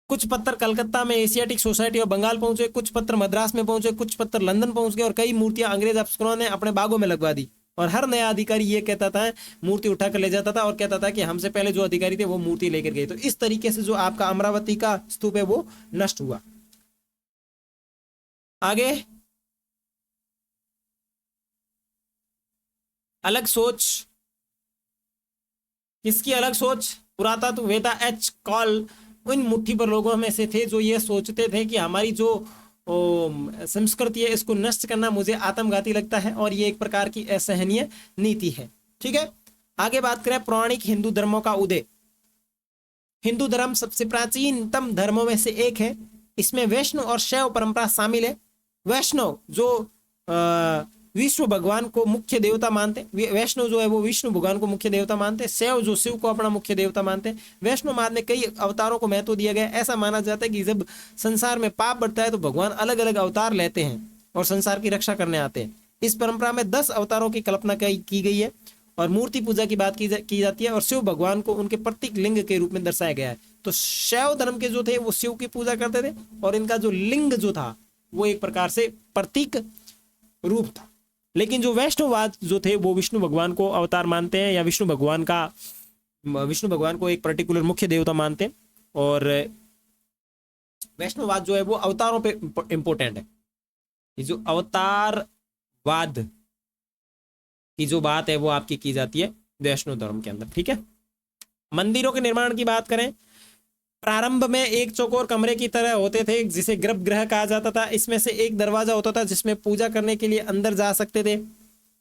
कुछ पत्थर कलकत्ता में एशियाटिक सोसाइटी और बंगाल पहुंचे, कुछ पत्थर मद्रास में पहुंचे, कुछ पत्थर लंदन पहुंच गए और कई मूर्तियां अंग्रेज अफसरों ने अपने बागों में लगवा दी। और हर नया अधिकारी ये कहता था, मूर्ति उठाकर ले जाता था और कहता था कि हमसे पहले जो अधिकारी थे वो मूर्ति लेकर गए। तो इस तरीके से जो आपका अमरावती का स्तूप है वो नष्ट हुआ। आगे अलग सोच, किसकी अलग सोच। पुरातत्ववेता H. कोल उन मुट्ठी पर लोगों में से थे जो ये सोचते थे कि हमारी जो संस्कृति है इसको नष्ट करना मुझे आत्मघाती लगता है और ये एक प्रकार की असहनीय नीति है। ठीक है, आगे बात करें पौराणिक हिंदू धर्मों का उदय। हिंदू धर्म सबसे प्राचीनतम धर्मों में से एक है। इसमें वैष्णव और शैव परंपरा शामिल है। वैष्णव जो विष्णु भगवान को मुख्य देवता मानते, वैष्णव जो है वो विष्णु भगवान को मुख्य देवता मानते। शैव जो शिव को अपना मुख्य देवता मानते। वैष्णव मार्ग में कई अवतारों को महत्व दिया गया। ऐसा माना जाता है कि जब संसार में पाप बढ़ता है तो भगवान अलग अलग अवतार लेते हैं और संसार की रक्षा करने आते हैं। इस परंपरा में 10 अवतारों की कल्पना की गई है और मूर्ति पूजा की बात की जाती है और शिव भगवान को उनके प्रतीक लिंग के रूप में दर्शाया गया है। तो शैव धर्म के जो थे वो शिव की पूजा करते थे और इनका जो लिंग जो था वो एक प्रकार से प्रतीक रूप था। लेकिन जो वैष्णववाद जो थे वो विष्णु भगवान को अवतार मानते हैं या विष्णु भगवान को एक पर्टिकुलर मुख्य देवता मानते हैं। और वैष्णववाद जो है वो अवतारों पे इंपॉर्टेंट है। ये जो अवतारवाद की जो बात है वो आपकी की जाती है वैष्णव धर्म के अंदर। ठीक है, मंदिरों के निर्माण की बात करें। प्रारंभ में एक चौकोर कमरे की तरह होते थे जिसे गर्भगृह कहा जाता था। इसमें से एक दरवाजा होता था जिसमें पूजा करने के लिए अंदर जा सकते थे।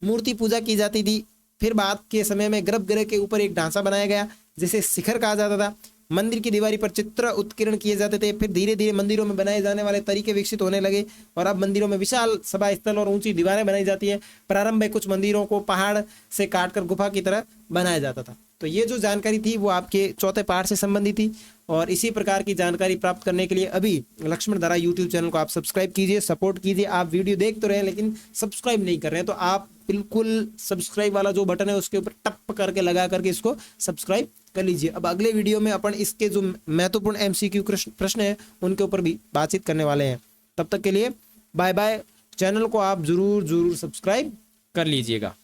मूर्ति पूजा की जाती थी। फिर बाद के समय में गर्भगृह के ऊपर एक ढांचा बनाया गया जिसे शिखर कहा जाता था। मंदिर की दीवारी पर चित्र उत्कीर्ण किए जाते थे। फिर धीरे धीरे मंदिरों में बनाए जाने वाले तरीके विकसित होने लगे और अब मंदिरों में विशाल सभा स्थल और ऊंची दीवारें बनाई जाती है। प्रारंभ में कुछ मंदिरों को पहाड़ से काटकर गुफा की तरह बनाया जाता था। तो ये जो जानकारी थी वो आपके चौथे पाठ से संबंधित थी और इसी प्रकार की जानकारी प्राप्त करने के लिए अभी लक्ष्मण धारा यूट्यूब चैनल को आप सब्सक्राइब कीजिए, सपोर्ट कीजिए। आप वीडियो देख तो रहे हैं लेकिन सब्सक्राइब नहीं कर रहे हैं, तो आप बिल्कुल सब्सक्राइब वाला जो बटन है उसके ऊपर टप करके लगा करके इसको सब्सक्राइब कर लीजिए। अब अगले वीडियो में अपन इसके जो महत्वपूर्ण MCQ प्रश्न है उनके ऊपर भी बातचीत करने वाले हैं। तब तक के लिए बाय बाय। चैनल को आप जरूर सब्सक्राइब कर लीजिएगा।